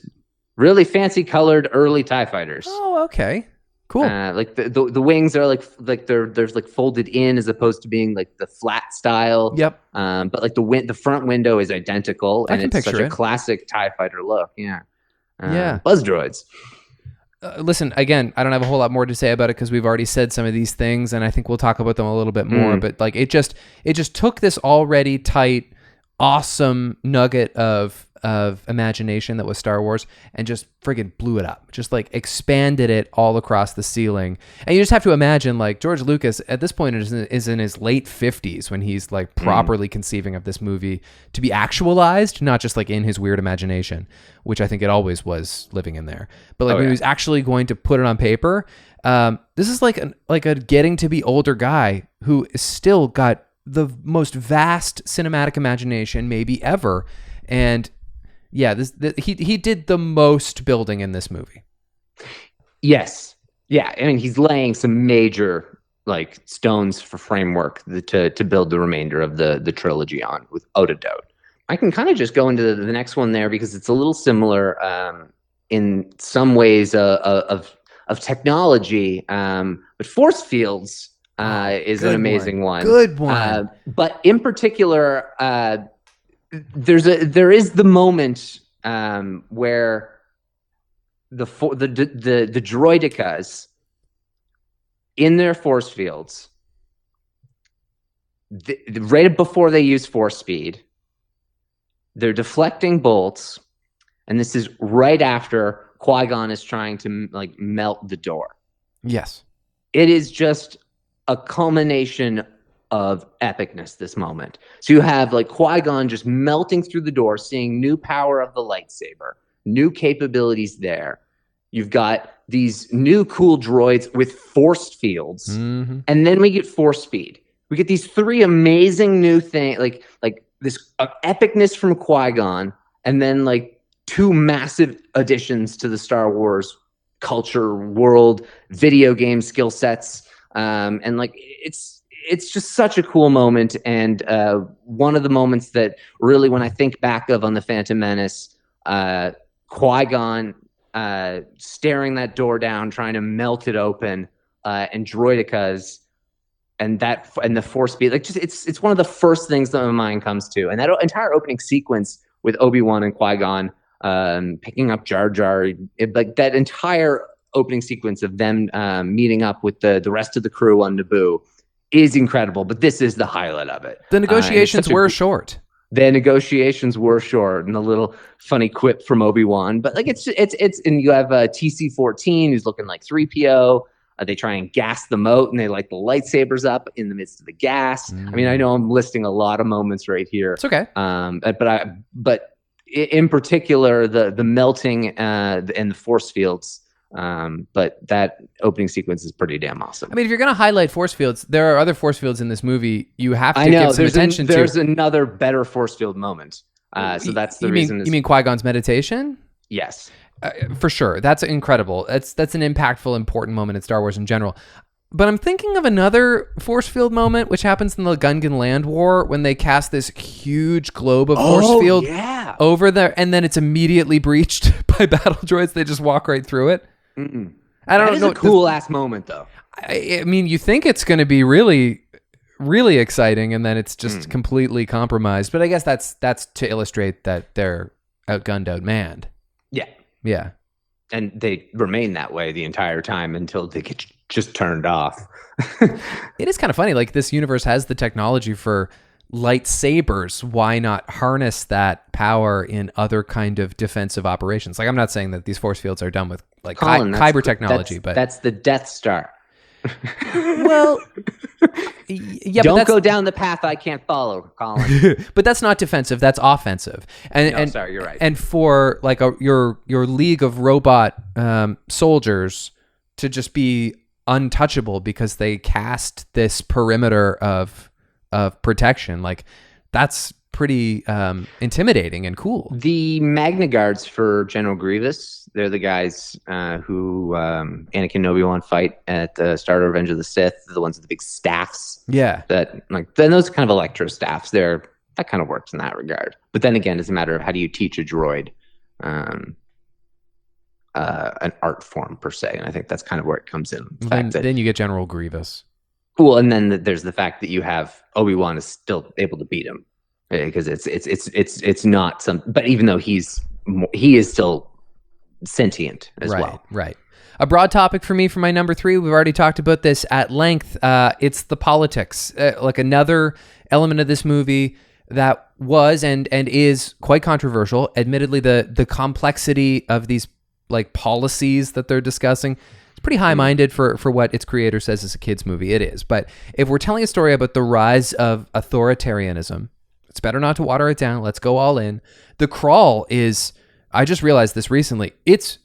really fancy colored early TIE fighters. Oh, okay. Cool. Like the wings are like they're folded in as opposed to being like the flat style. Yep. But like the front window is identical, and it's such a classic TIE fighter look. Yeah. Buzz droids. Listen, again, I don't have a whole lot more to say about it because we've already said some of these things, and I think we'll talk about them a little bit more. But like, it just took this already tight, awesome nugget of imagination that was Star Wars and just friggin' blew it up, just like expanded it all across the ceiling. And you just have to imagine, like, George Lucas at this point is in his late 50s when he's like properly conceiving of this movie to be actualized, not just like in his weird imagination, which I think it always was living in there, but like when he was actually going to put it on paper. This is like a getting to be older guy who is still got the most vast cinematic imagination maybe ever. And yeah, he did the most building in this movie. Yes. Yeah. I mean, he's laying some major like stones for framework to build the remainder of the trilogy on, without a doubt. I can kind of just go into the next one there because it's a little similar in some ways of technology, but force fields is an amazing one. Good one. But in particular, there is the moment where the droidicas in their force fields, right before they use force speed, they're deflecting bolts, and this is right after Qui-Gon is trying to like melt the door. Yes. It is just a culmination of epicness, this moment. So you have like Qui-Gon just melting through the door, seeing new power of the lightsaber, new capabilities there. You've got these new cool droids with force fields, and then we get force speed. We get these three amazing new things, like this epicness from Qui-Gon, and then like two massive additions to the Star Wars culture, world, video game skill sets, and like it's just such a cool moment, and one of the moments that really, when I think back on the Phantom Menace, Qui-Gon staring that door down, trying to melt it open, and droidicas, and the force speed, like just it's one of the first things that my mind comes to, and that entire opening sequence with Obi-Wan and Qui-Gon picking up Jar Jar, like that entire opening sequence of them meeting up with the rest of the crew on Naboo is incredible, but this is the highlight of it. The negotiations were short. the negotiations were short, and a little funny quip from Obi-Wan. But like it's and you have TC-14 who's looking like 3PO. They try and gas the moat, and they light the lightsabers up in the midst of the gas. I mean, I know I'm listing a lot of moments right here. It's okay. But in particular, the melting and the force fields. But that opening sequence is pretty damn awesome. I mean, if you're going to highlight force fields, there are other force fields in this movie you have to give some attention to. There's another better force field moment. So that's the reason. You mean Qui-Gon's meditation? Yes. For sure. That's incredible. That's an impactful, important moment in Star Wars in general. But I'm thinking of another force field moment, which happens in the Gungan Land War when they cast this huge globe of force field over there, and then it's immediately breached by battle droids. They just walk right through it. Mm-mm. I don't know. That is a cool ass moment, though. I mean, you think it's going to be really, really exciting, and then it's just completely compromised. But I guess that's to illustrate that they're outgunned, outmanned. Yeah. Yeah. And they remain that way the entire time until they get just turned off. It is kind of funny. Like, this universe has the technology for lightsabers. Why not harness that power in other kind of defensive operations? Like, I'm not saying that these force fields are done with like kyber technology, but that's the Death Star. Well, yeah, don't go down the path I can't follow, Colin. But that's not defensive. That's offensive. And sorry, you're right. And for like your league of robot soldiers to just be untouchable because they cast this perimeter of protection, like that's pretty intimidating and cool. The Magna Guards for General Grievous, they're the guys who Anakin and Obi-Wan fight at the start of Revenge of the Sith, the ones with the big staffs. Yeah. Then those kind of electro staffs, that kind of works in that regard. But then again, it's a matter of how do you teach a droid an art form per se, and I think that's kind of where it comes in. Then you get General Grievous. Well, and then there's the fact that you have Obi-Wan is still able to beat him because it's not some. But even though he is still sentient as well. Right. A broad topic for me for my number 3. We've already talked about this at length. It's the politics, like another element of this movie that was and is quite controversial. Admittedly, the complexity of these like policies that they're discussing. Pretty high-minded for what its creator says is a kid's movie. It is. But if we're telling a story about the rise of authoritarianism, it's better not to water it down. Let's go all in. The Crawl is, I just realized this recently, it's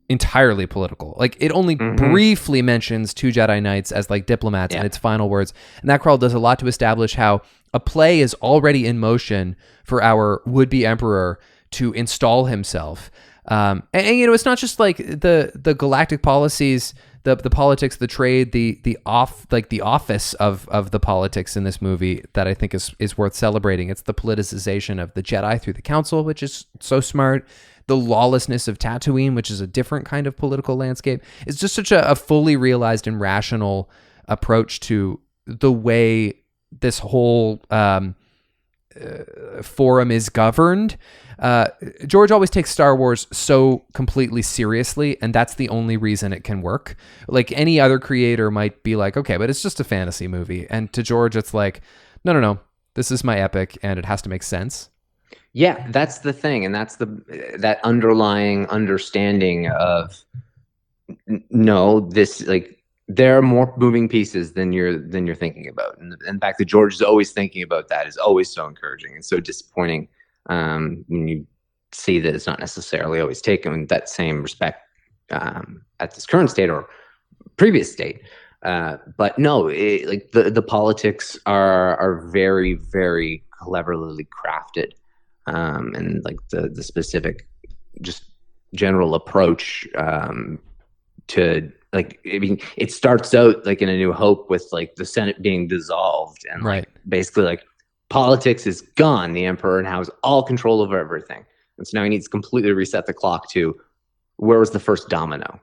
entirely political. Like, it only briefly mentions 2 Jedi Knights as like diplomats in its final words. And that Crawl does a lot to establish how a play is already in motion for our would-be emperor to install himself. And you know, it's not just like the galactic policies, the politics, the trade, the office of the politics in this movie that I think is worth celebrating. It's the politicization of the Jedi through the Council, which is so smart. The lawlessness of Tatooine, which is a different kind of political landscape. It's just such a fully realized and rational approach to the way this whole forum is governed. George always takes Star Wars so completely seriously, and that's the only reason it can work. Like, any other creator might be like, okay, but it's just a fantasy movie. And to George, it's like, no, this is my epic, and it has to make sense. Yeah, that's the thing, and that's that underlying understanding of this, like, there are more moving pieces than you're thinking about, and the fact that George is always thinking about that is always so encouraging and so disappointing when you see that it's not necessarily always taken with that same respect at this current state or previous state. But no, like the politics are very, very cleverly crafted, and like the specific, just general approach to. Like, I mean, it starts out like in A New Hope with like the Senate being dissolved and like basically like politics is gone. The Emperor now has all control over everything. And so now he needs to completely reset the clock to where was the first domino?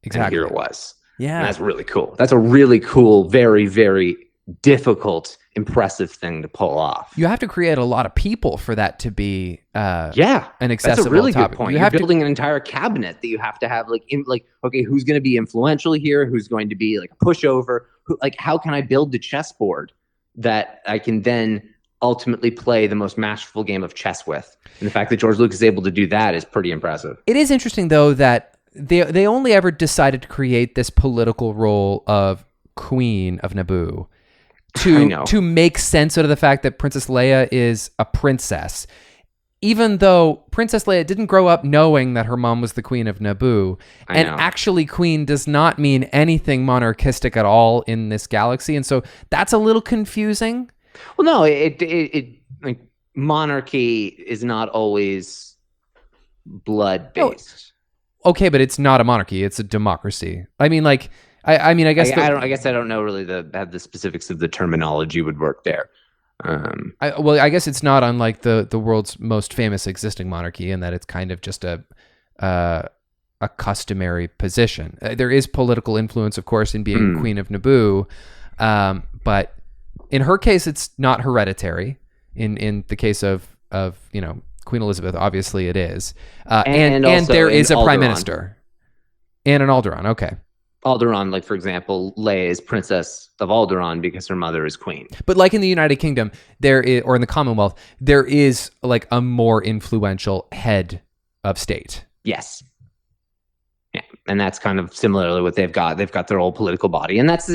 Exactly. And here it was. Yeah. And that's really cool. That's a really cool, very, very difficult, impressive thing to pull off. You have to create a lot of people for that to be an accessible that's a really topic. good point. You're building an entire cabinet that you have to have okay, who's going to be influential here? Who's going to be like a pushover? How can I build the chessboard that I can then ultimately play the most masterful game of chess with. And the fact that George Lucas is able to do that is pretty impressive. It is interesting, though, that they only ever decided to create this political role of Queen of Naboo to make sense out of the fact that Princess Leia is a princess. Even though Princess Leia didn't grow up knowing that her mom was the Queen of Naboo. And actually, Queen does not mean anything monarchistic at all in this galaxy. And so that's a little confusing. Well, no, it like monarchy is not always blood-based. No. Okay, but it's not a monarchy. It's a democracy. I mean, like, I guess I don't know really how the specifics of the terminology would work there. I guess it's not unlike the world's most famous existing monarchy in that it's kind of just a customary position. There is political influence, of course, in being Queen of Naboo, but in her case, it's not hereditary. In the case of Queen Elizabeth, obviously it is, and there is a prime minister and an Alderaan. Okay. Alderaan, like, for example, Leia is Princess of Alderaan because her mother is queen. But like in the United Kingdom, or in the Commonwealth, there is like a more influential head of state. Yes. Yeah, and that's kind of similarly what they've got. They've got their whole political body, and that's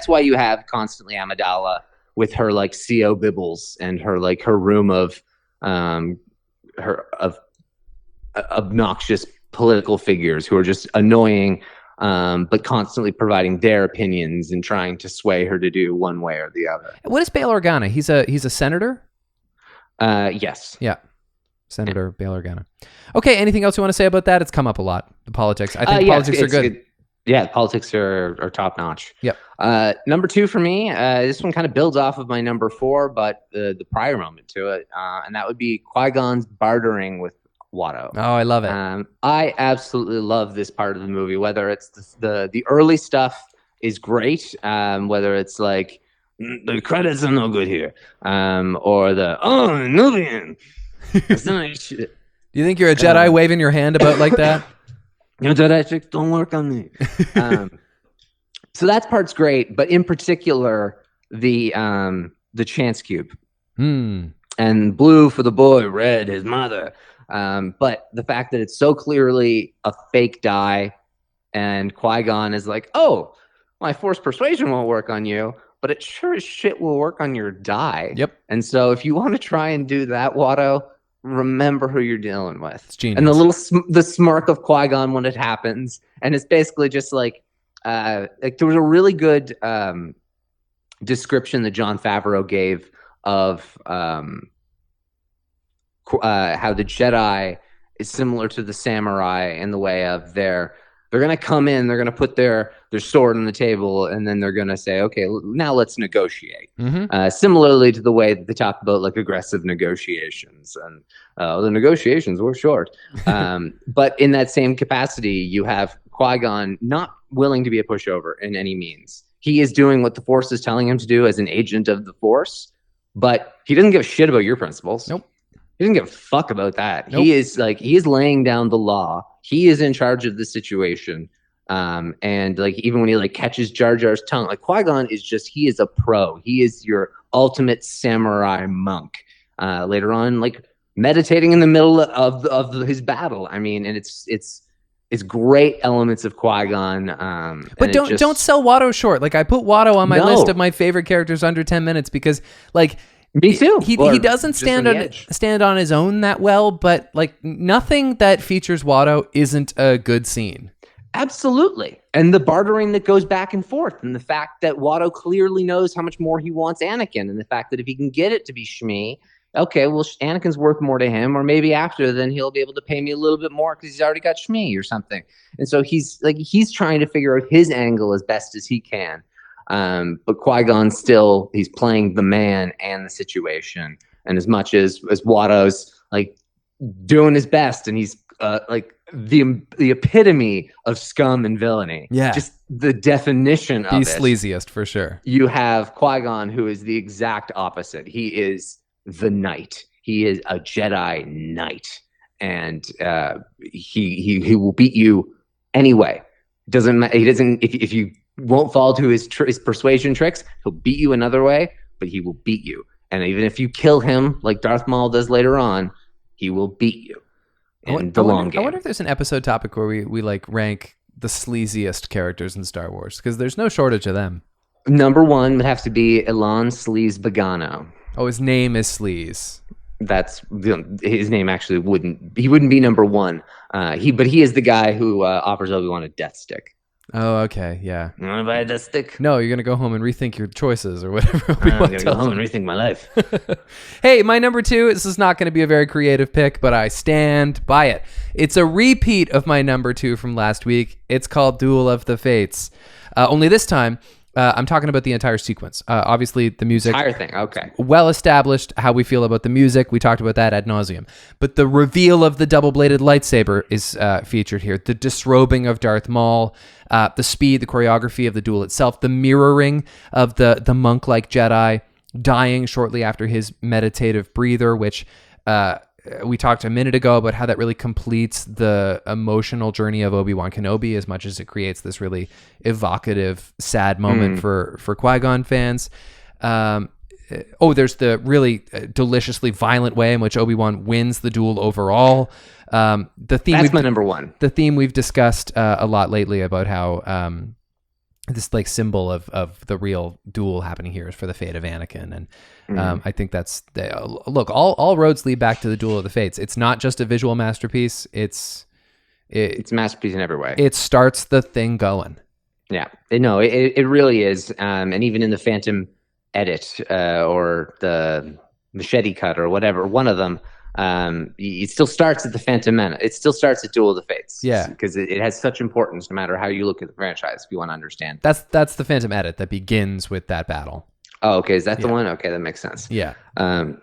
why you have constantly Amidala with her like CO Bibbles and her room of obnoxious political figures who are just annoying. But constantly providing their opinions and trying to sway her to do one way or the other. What is Bail Organa? He's a senator? Yes. Yeah. Senator Bail Organa. Okay, anything else you want to say about that? It's come up a lot, the politics. I think politics are good. Yeah, politics are top notch. Yep. Number 2 for me, this one kind of builds off of my number 4, but the prior moment to it, and that would be Qui-Gon's bartering with Guado. Oh, I love it. I absolutely love this part of the movie. Whether it's the early stuff is great, whether it's like the credits are no good here, or Nubian. That's nice shit. Do you think you're a Jedi waving your hand about like that? Jedi chicks don't work on me. So that part's great, but in particular the chance cube. And blue for the boy, red his mother. But the fact that it's so clearly a fake die, and Qui-Gon is like, oh, my force persuasion won't work on you, but it sure as shit will work on your die. Yep. And so if you want to try and do that, Guado, remember who you're dealing with. It's genius. And the smirk of Qui-Gon when it happens, and it's basically just like there was a really good description that Jon Favreau gave of how the Jedi is similar to the samurai in the way of they're going to come in, they're going to put their sword on the table, and then they're going to say, okay, now let's negotiate. Similarly to the way that they talk about like aggressive negotiations, and the negotiations were short. But in that same capacity, you have Qui-Gon not willing to be a pushover in any means. He is doing what the Force is telling him to do as an agent of the Force, but he doesn't give a shit about your principles. Nope. He doesn't give a fuck about that. Nope. He is laying down the law. He is in charge of the situation. And like even when he like catches Jar Jar's tongue, like Qui-Gon he is a pro. He is your ultimate samurai monk. Later on, like meditating in the middle of his battle. I mean, and it's great elements of Qui-Gon. But don't sell Watto short. Like I put Watto on my list of my favorite characters under 10 minutes because like me too. He doesn't stand on his own that well, but like nothing that features Watto isn't a good scene. Absolutely. And the bartering that goes back and forth, and the fact that Watto clearly knows how much more he wants Anakin, and the fact that if he can get it to be Shmi, okay, well, Anakin's worth more to him, or maybe after, then he'll be able to pay me a little bit more because he's already got Shmi or something. And so he's trying to figure out his angle as best as he can. But Qui-Gon still, he's playing the man and the situation. And as much as Watto's like doing his best, and he's like the epitome of scum and villainy. Yeah. Just the definition of he's it. Sleaziest for sure. You have Qui-Gon, who is the exact opposite. He is the knight. He is a Jedi knight. And he will beat you anyway. He doesn't if you won't fall to his persuasion tricks, he'll beat you another way, but he will beat you. And even if you kill him like Darth Maul does later on, he will beat you in the long game. I wonder if there's an episode topic where we like rank the sleaziest characters in Star Wars, because there's no shortage of them. Number one would have to be Elan Sleaze Bogano. Oh, his name is Sleaze. That's his name. Actually, wouldn't be number one. But he is the guy who offers Obi-Wan a death stick. Oh, okay, yeah. You want to buy a death stick? No, you're gonna go home and rethink your choices or whatever. I'm gonna go home and rethink my life. Hey, my number 2. This is not going to be a very creative pick, but I stand by it. It's a repeat of my number 2 from last week. It's called Duel of the Fates. Only this time, I'm talking about the entire sequence. Obviously, the music. Entire thing, okay. Well established how we feel about the music. We talked about that ad nauseum. But the reveal of the double-bladed lightsaber is featured here. The disrobing of Darth Maul, the speed, the choreography of the duel itself, the mirroring of the monk-like Jedi dying shortly after his meditative breather, which we talked a minute ago about how that really completes the emotional journey of Obi-Wan Kenobi as much as it creates this really evocative, sad moment for Qui-Gon fans. There's the really deliciously violent way in which Obi-Wan wins the duel overall. The theme That's my number 1. The theme we've discussed a lot lately about how this like symbol of the real duel happening here is for the fate of Anakin, and I think that's look, all roads lead back to the Duel of the Fates. It's not just a visual masterpiece; it's a masterpiece in every way. It starts the thing going. Yeah, it really is, and even in the Phantom edit or the machete cut or whatever, one of them. It still starts at the Phantom Menace. It still starts at Duel of the Fates. Yeah, because it has such importance no matter how you look at the franchise. If you want to understand, that's the Phantom edit that begins with that battle. Oh, okay. Is that the one? Okay, that makes sense. Yeah. And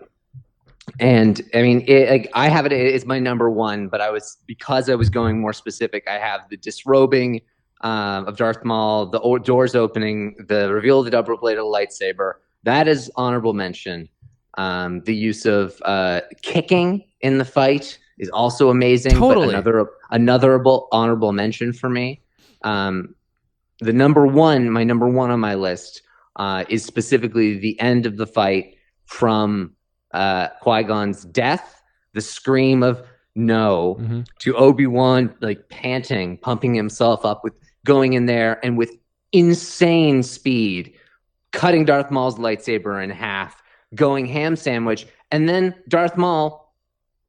I mean, I have it. It's my number 1, but because I was going more specific. I have the disrobing of Darth Maul, the doors opening, the reveal of the double-bladed lightsaber. That is honorable mention. The use of kicking in the fight is also amazing. Totally. But another honorable mention for me. My number 1 on my list is specifically the end of the fight from Qui-Gon's death, the scream of no to Obi-Wan like panting, pumping himself up with going in there and with insane speed, cutting Darth Maul's lightsaber in half, going ham sandwich, and then Darth Maul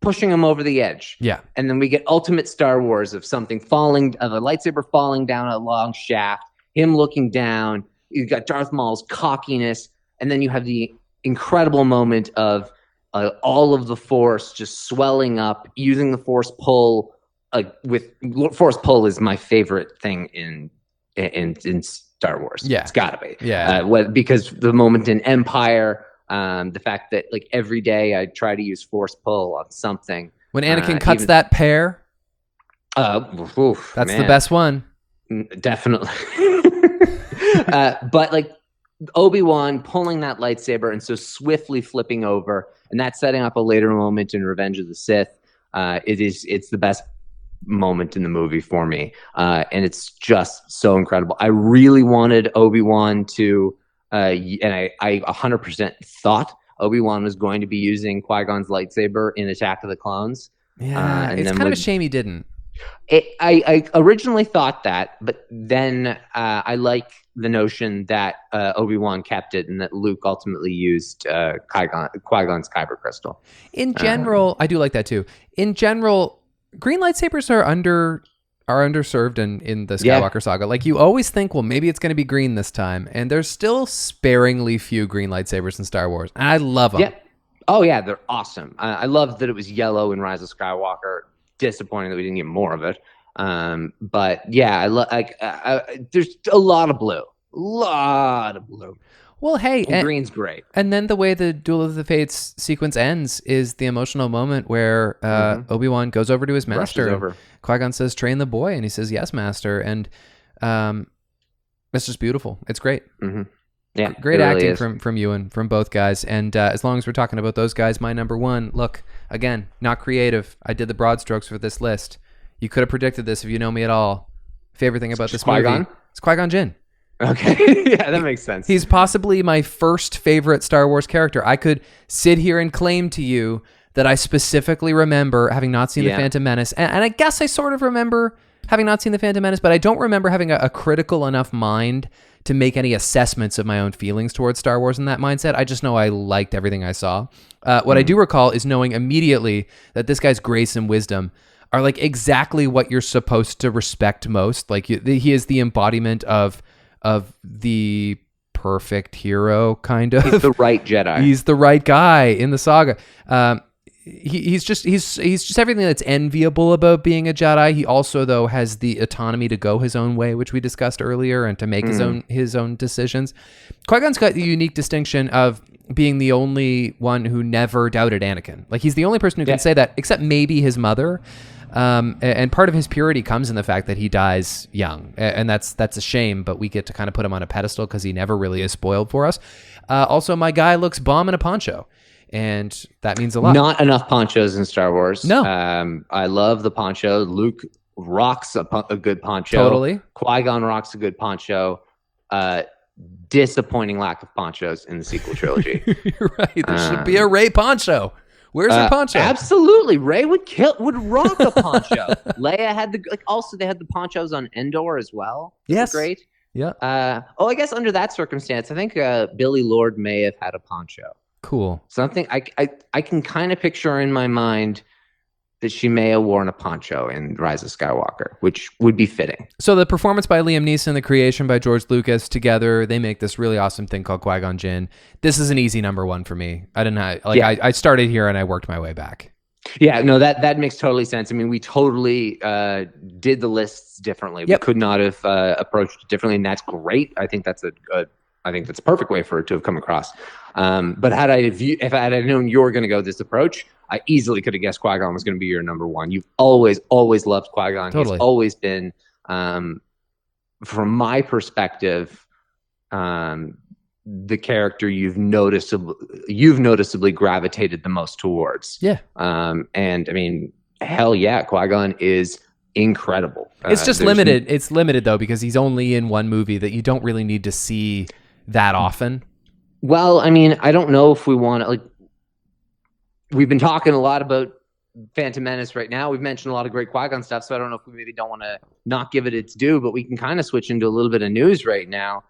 pushing him over the edge. Yeah. And then we get ultimate Star Wars of a lightsaber falling down a long shaft, him looking down. You got Darth Maul's cockiness, and then you have the incredible moment of all of the Force just swelling up, using the Force pull. Force pull is my favorite thing in Star Wars. Yeah, it's gotta be. Yeah, because the moment in Empire. The fact that like every day I try to use Force pull on something. When Anakin cuts that pear, that's the best one. Definitely. But like Obi-Wan pulling that lightsaber and so swiftly flipping over, and that's setting up a later moment in Revenge of the Sith. It's the best moment in the movie for me, and it's just so incredible. I really wanted Obi-Wan to. And I 100% thought Obi-Wan was going to be using Qui-Gon's lightsaber in Attack of the Clones. Yeah, it's kind of a shame he didn't. I originally thought that, but then I like the notion that Obi-Wan kept it and that Luke ultimately used Qui-Gon's Kyber crystal. In general, I do like that too. In general, green lightsabers are underserved in the Skywalker saga. Like you always think, well, maybe it's going to be green this time, and there's still sparingly few green lightsabers in Star Wars, and I love them. Yeah. Oh yeah, they're awesome. I love that it was yellow in Rise of Skywalker. Disappointing that we didn't get more of it. But yeah, there's a lot of blue. Well, hey, and green's great. And then the way the Duel of the Fates sequence ends is the emotional moment where Obi-Wan goes over to his master. Qui-Gon says, "Train the boy," and he says, "Yes, master." And it's just beautiful. It's great. Mm-hmm. Yeah, great acting from you and from both guys. And as long as we're talking about those guys, my number 1. Look, again, not creative. I did the broad strokes for this list. You could have predicted this if you know me at all. Favorite thing about this movie? Qui-Gon? It's Qui-Gon Jinn. Okay. Yeah, that makes sense. He's possibly my first favorite Star Wars character. I could sit here and claim to you that I specifically remember having not seen The Phantom Menace. And I guess I sort of remember having not seen The Phantom Menace, but I don't remember having a critical enough mind to make any assessments of my own feelings towards Star Wars in that mindset. I just know I liked everything I saw. What I do recall is knowing immediately that this guy's grace and wisdom are like exactly what you're supposed to respect most. Like he is the embodiment of the perfect hero, kind of. He's the right Jedi. He's the right guy in the saga. He's just everything that's enviable about being a Jedi. He also, though, has the autonomy to go his own way, which we discussed earlier, and to make his own decisions. Qui-Gon's got the unique distinction of being the only one who never doubted Anakin. Like, he's the only person who can say that, except maybe his mother. And part of his purity comes in the fact that he dies young, and that's a shame. But we get to kind of put him on a pedestal because he never really is spoiled for us. Also, my guy looks bomb in a poncho. And that means a lot. Not enough ponchos in Star Wars. No. I love the poncho. Luke rocks a good poncho. Totally. Qui-Gon rocks a good poncho. Disappointing lack of ponchos in the sequel trilogy. You're right. There should be a Rey poncho. Where's her poncho? Absolutely. Rey would rock a poncho. Leia had also they had the ponchos on Endor as well. Yes. Great. Yeah. I guess under that circumstance, I think Billy Lord may have had a poncho. Cool. Something I can kind of picture in my mind that she may have worn a poncho in Rise of Skywalker, which would be fitting. So the performance by Liam Neeson, the creation by George Lucas, together they make this really awesome thing called Qui-Gon Jinn. This is an easy number one for me. I started here and I worked my way back. Yeah, no, that makes totally sense. I mean, we totally did the lists differently. Yep. We could not have approached it differently, and that's great. I think that's a perfect way for it to have come across. But if I had known you were going to go this approach, I easily could have guessed Qui-Gon was going to be your number one. You've always loved Qui-Gon. Totally. He's always been, from my perspective, the character you've noticeably gravitated the most towards. Yeah. And I mean, hell yeah, Qui-Gon is incredible. It's just limited. It's limited though, because he's only in one movie that you don't really need to see that often. Well, I mean, I don't know if we want to, we've been talking a lot about Phantom Menace right now. We've mentioned a lot of great Qui-Gon stuff, so I don't know if we maybe don't want to not give it its due, but we can kind of switch into a little bit of news right now.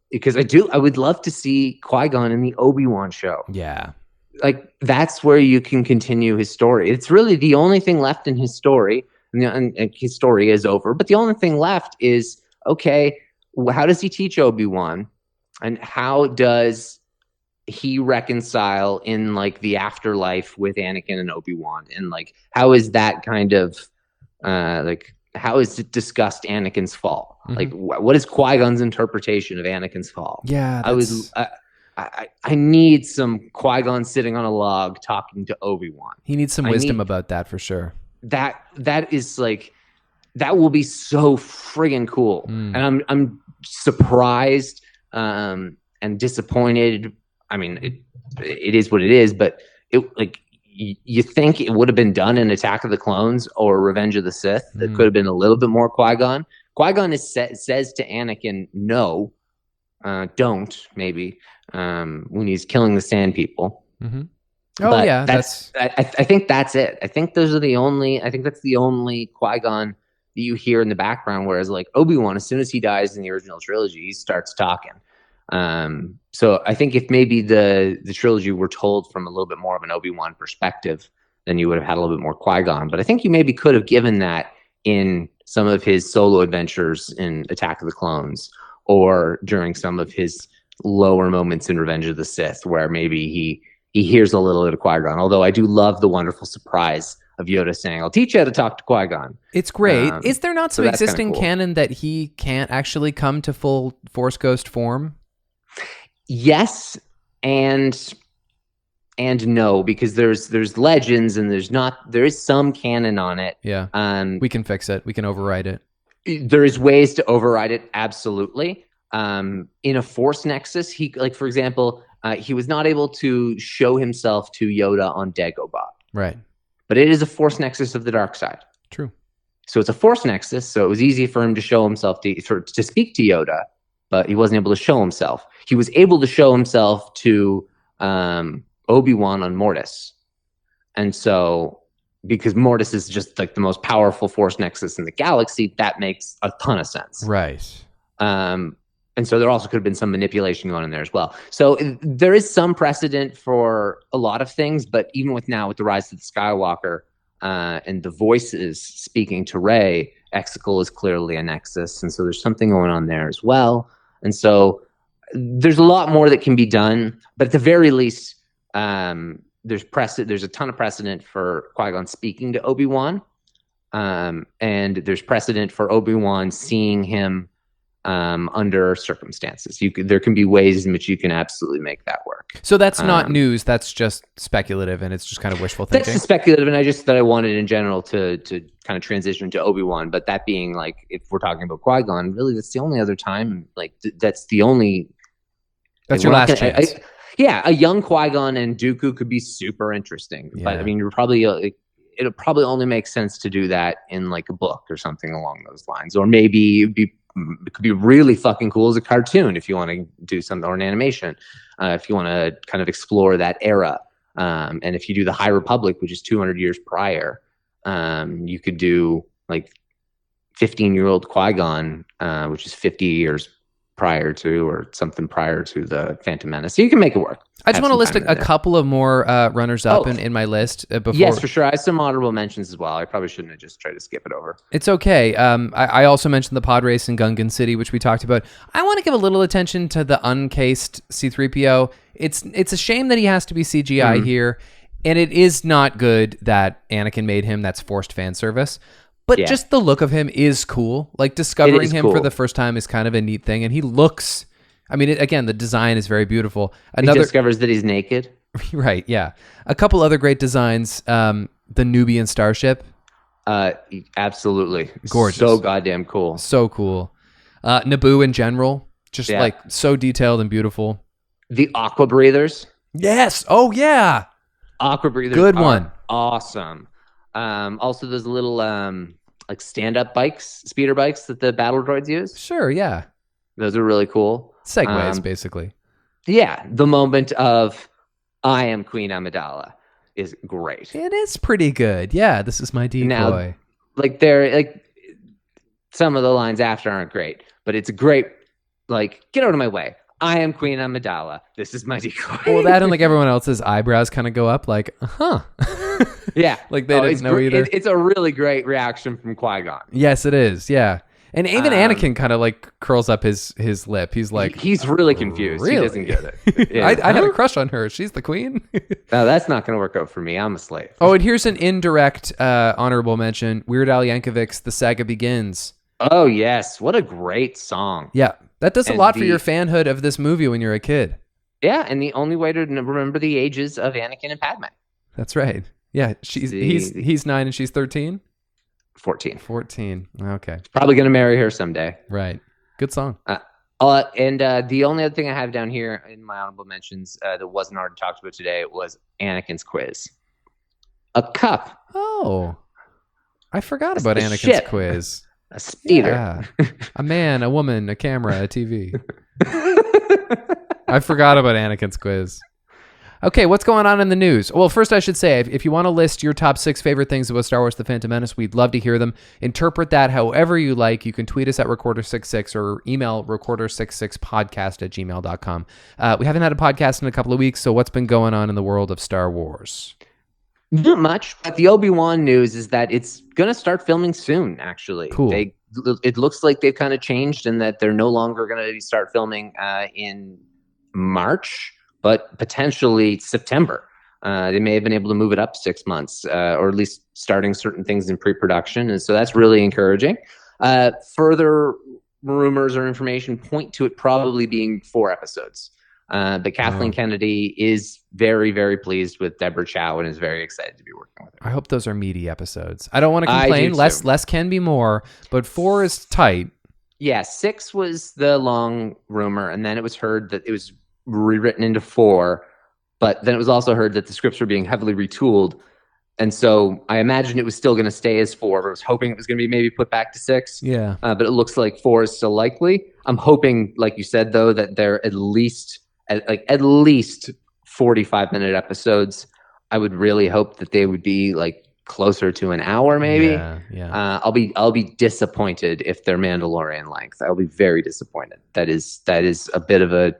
Because I would love to see Qui-Gon in the Obi-Wan show. Yeah. Like, that's where you can continue his story. It's really the only thing left in his story, and his story is over, but the only thing left is, okay, how does he teach Obi-Wan? And how does he reconcile in like the afterlife with Anakin and Obi-Wan? And like, how is that kind of how is it discussed Anakin's fall? Mm-hmm. Like, what is Qui-Gon's interpretation of Anakin's fall? Yeah, I need some Qui-Gon sitting on a log talking to Obi-Wan. He needs some wisdom about that for sure. That is like, that will be so friggin' cool. And I'm surprised and disappointed. I mean, it is what it is, but you think it would have been done in Attack of the Clones or Revenge of the Sith. There could have been a little bit more Qui-Gon. Qui-Gon says to Anakin, no, don't, maybe, when he's killing the Sand People. Mm-hmm. Oh, yeah. I think that's it. I think that's the only Qui-Gon that you hear in the background, whereas like Obi-Wan, as soon as he dies in the original trilogy, he starts talking. So I think if maybe the trilogy were told from a little bit more of an Obi-Wan perspective, then you would have had a little bit more Qui-Gon. But I think you maybe could have given that in some of his solo adventures in Attack of the Clones, or during some of his lower moments in Revenge of the Sith, where maybe he hears a little bit of Qui-Gon. Although I do love the wonderful surprise of Yoda saying, "I'll teach you how to talk to Qui-Gon." It's great. Is there not some existing cool canon that he can't actually come to full Force Ghost form? Yes, and no, because there's legends and there is some canon on it. Yeah. We can fix it. We can override it. There is ways to override it, absolutely. In a Force Nexus, for example, he was not able to show himself to Yoda on Dagobah. Right. But it is a Force Nexus of the dark side. True. So it's a Force Nexus, so it was easy for him to show himself to speak to Yoda but he wasn't able to show himself. He was able to show himself to Obi-Wan on Mortis. And so, because Mortis is just like the most powerful force nexus in the galaxy, that makes a ton of sense. Right. And so there also could have been some manipulation going in there as well. So there is some precedent for a lot of things, but even with the rise of the Skywalker and the voices speaking to Rey, Exegol is clearly a nexus. And so there's something going on there as well. And so there's a lot more that can be done, but at the very least, there's a ton of precedent for Qui-Gon speaking to Obi-Wan. And there's precedent for Obi-Wan seeing him under circumstances. There can be ways in which you can absolutely make that work. So that's not news. That's just speculative, and it's just kind of wishful thinking. That's just speculative, and I wanted in general to kind of transition to Obi-Wan. But that being like, if we're talking about Qui-Gon, really, that's the only other time. Like that's the only. That's your last chance. A young Qui-Gon and Dooku could be super interesting. Yeah. But I mean, it'll probably only make sense to do that in like a book or something along those lines, or maybe it could be really fucking cool as a cartoon if you want to do something, or an animation, if you want to kind of explore that era. And if you do the High Republic, which is 200 years prior, you could do like 15-year-old Qui-Gon, which is 50 years prior to, or something prior to the Phantom Menace. So you can make it work. I just want to list a couple of more runners-up in my list. Before. Yes, for sure. I have some honorable mentions as well. I probably shouldn't have just tried to skip it over. It's okay. I also mentioned the pod race in Gungan City, which we talked about. I want to give a little attention to the uncased C-3PO. It's a shame that he has to be CGI here, and it is not good that Anakin made him. That's forced fan service. But just the look of him is cool. Like, discovering him for the first time is kind of a neat thing, and he looks... I mean, again, the design is very beautiful. He discovers that he's naked. Right, yeah. A couple other great designs. The Nubian starship. Absolutely. Gorgeous. So goddamn cool. So cool. Naboo in general. Just like so detailed and beautiful. The aqua breathers. Yes. Oh, yeah. Aqua breathers. Good one. Awesome. Also, those little like stand-up bikes, speeder bikes that the battle droids use. Sure, yeah. Those are really cool. Segways, basically. Yeah, the moment of "I am Queen Amidala" is great. It is pretty good. Yeah, this is my decoy. Now, like some of the lines after aren't great, but it's great. Like, get out of my way. I am Queen Amidala. This is my decoy. Well, that and like everyone else's eyebrows kind of go up, like, Yeah, like they didn't know either. It's a really great reaction from Qui-Gon. Yes, it is. Yeah. And even Anakin kind of like curls up his lip. He's like, he's really confused. Really? He doesn't get it. Yeah. I had a crush on her. She's the queen. No, that's not going to work out for me. I'm a slave. Oh, and here's an indirect honorable mention. Weird Al Yankovic's "The Saga Begins." Oh yes, what a great song. Yeah, that does a lot for your fanhood of this movie when you're a kid. Yeah, and the only way to remember the ages of Anakin and Padme. That's right. Yeah, he's 9 and she's 13. 14. Okay. Probably going to marry her someday. Right. Good song. And the only other thing I have down here in my honorable mentions that wasn't already talked about today was Anakin's quiz. A cup. Oh. I forgot about Anakin's ship. quiz. A speeder. Yeah. A man, a woman, a camera, a TV. I forgot about Anakin's quiz. Okay, what's going on in the news? Well, first I should say, if you want to list your top 6 favorite things about Star Wars The Phantom Menace, we'd love to hear them. Interpret that however you like. You can tweet us at Recorder66 or email recorder66podcast@gmail.com. We haven't had a podcast in a couple of weeks, so what's been going on in the world of Star Wars? Not much, but the Obi-Wan news is that it's going to start filming soon, actually. Cool. It looks like they've kind of changed and that they're no longer going to start filming in March, but potentially September. They may have been able to move it up 6 months, or at least starting certain things in pre-production. And so that's really encouraging. Further rumors or information point to it probably being 4 episodes. But Kathleen Kennedy is very, very pleased with Deborah Chow and is very excited to be working with her. I hope those are meaty episodes. I don't want to complain. Less can be more, but 4 is tight. Yeah, 6 was the long rumor, and then it was heard that it was rewritten into 4, but then it was also heard that the scripts were being heavily retooled And so I imagine it was still going to stay as 4. I was hoping it was going to be maybe put back to 6. Yeah. But it looks like 4 is still likely. I'm hoping, like you said, though, that they're at least 45-minute episodes. I would really hope that they would be like closer to an hour, maybe. Yeah. I'll be disappointed if they're Mandalorian length. I'll be very disappointed. That is a bit of a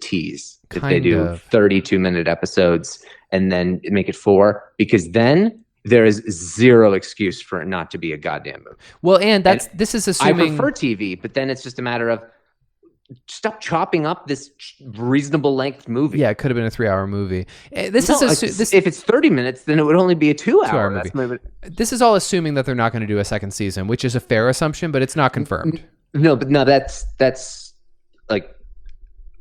tease if they do 32-minute episodes and then make it 4, because then there is zero excuse for it not to be a goddamn movie. Well, and this is assuming I prefer TV, but then it's just a matter of stop chopping up this reasonable length movie. Yeah, it could have been a 3-hour movie. If it's 30 minutes, then it would only be a 2-hour movie. This is all assuming that they're not going to do a second season, which is a fair assumption, but it's not confirmed. No, that's like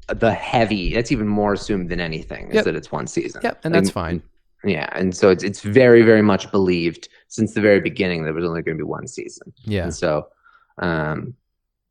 that's even more assumed than anything, is that it's one season. Yep, and that's fine. Yeah, and so it's very, very much believed since the very beginning there was only going to be one season. Yeah. And so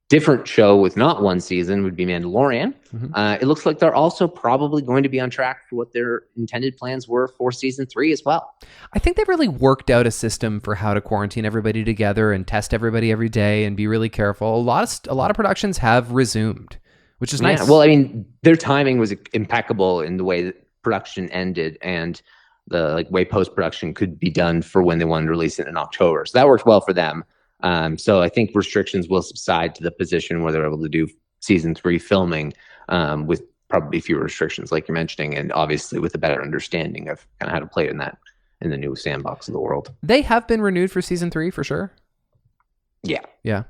different show with not one season would be Mandalorian. Mm-hmm. It looks like they're also probably going to be on track for what their intended plans were for season 3 as well. I think they've really worked out a system for how to quarantine everybody together and test everybody every day and be really careful. A lot of productions have resumed, which is nice. Well, I mean, their timing was impeccable in the way that production ended and the way post-production could be done for when they wanted to release it in October. So that worked well for them. So I think restrictions will subside to the position where they're able to do season 3 filming with probably fewer restrictions, like you're mentioning, and obviously with a better understanding of kind of how to play in the new sandbox of the world. They have been renewed for season 3 for sure. Yeah, I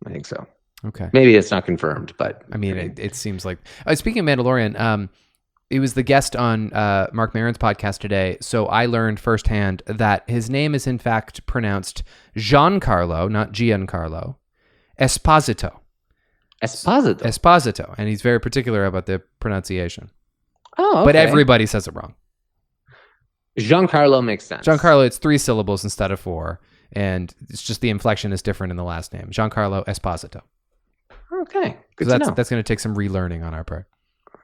think so. Okay, maybe it's not confirmed, but I mean, it seems like. Speaking of Mandalorian, it was the guest on Mark Maron's podcast today, so I learned firsthand that his name is in fact pronounced Giancarlo, not Giancarlo, Esposito. Esposito, and he's very particular about the pronunciation. Oh, okay. But everybody says it wrong. Giancarlo makes sense. Giancarlo, it's 3 syllables instead of 4, and it's just the inflection is different in the last name. Giancarlo Esposito. Okay, good so to know. That's going to take some relearning on our part.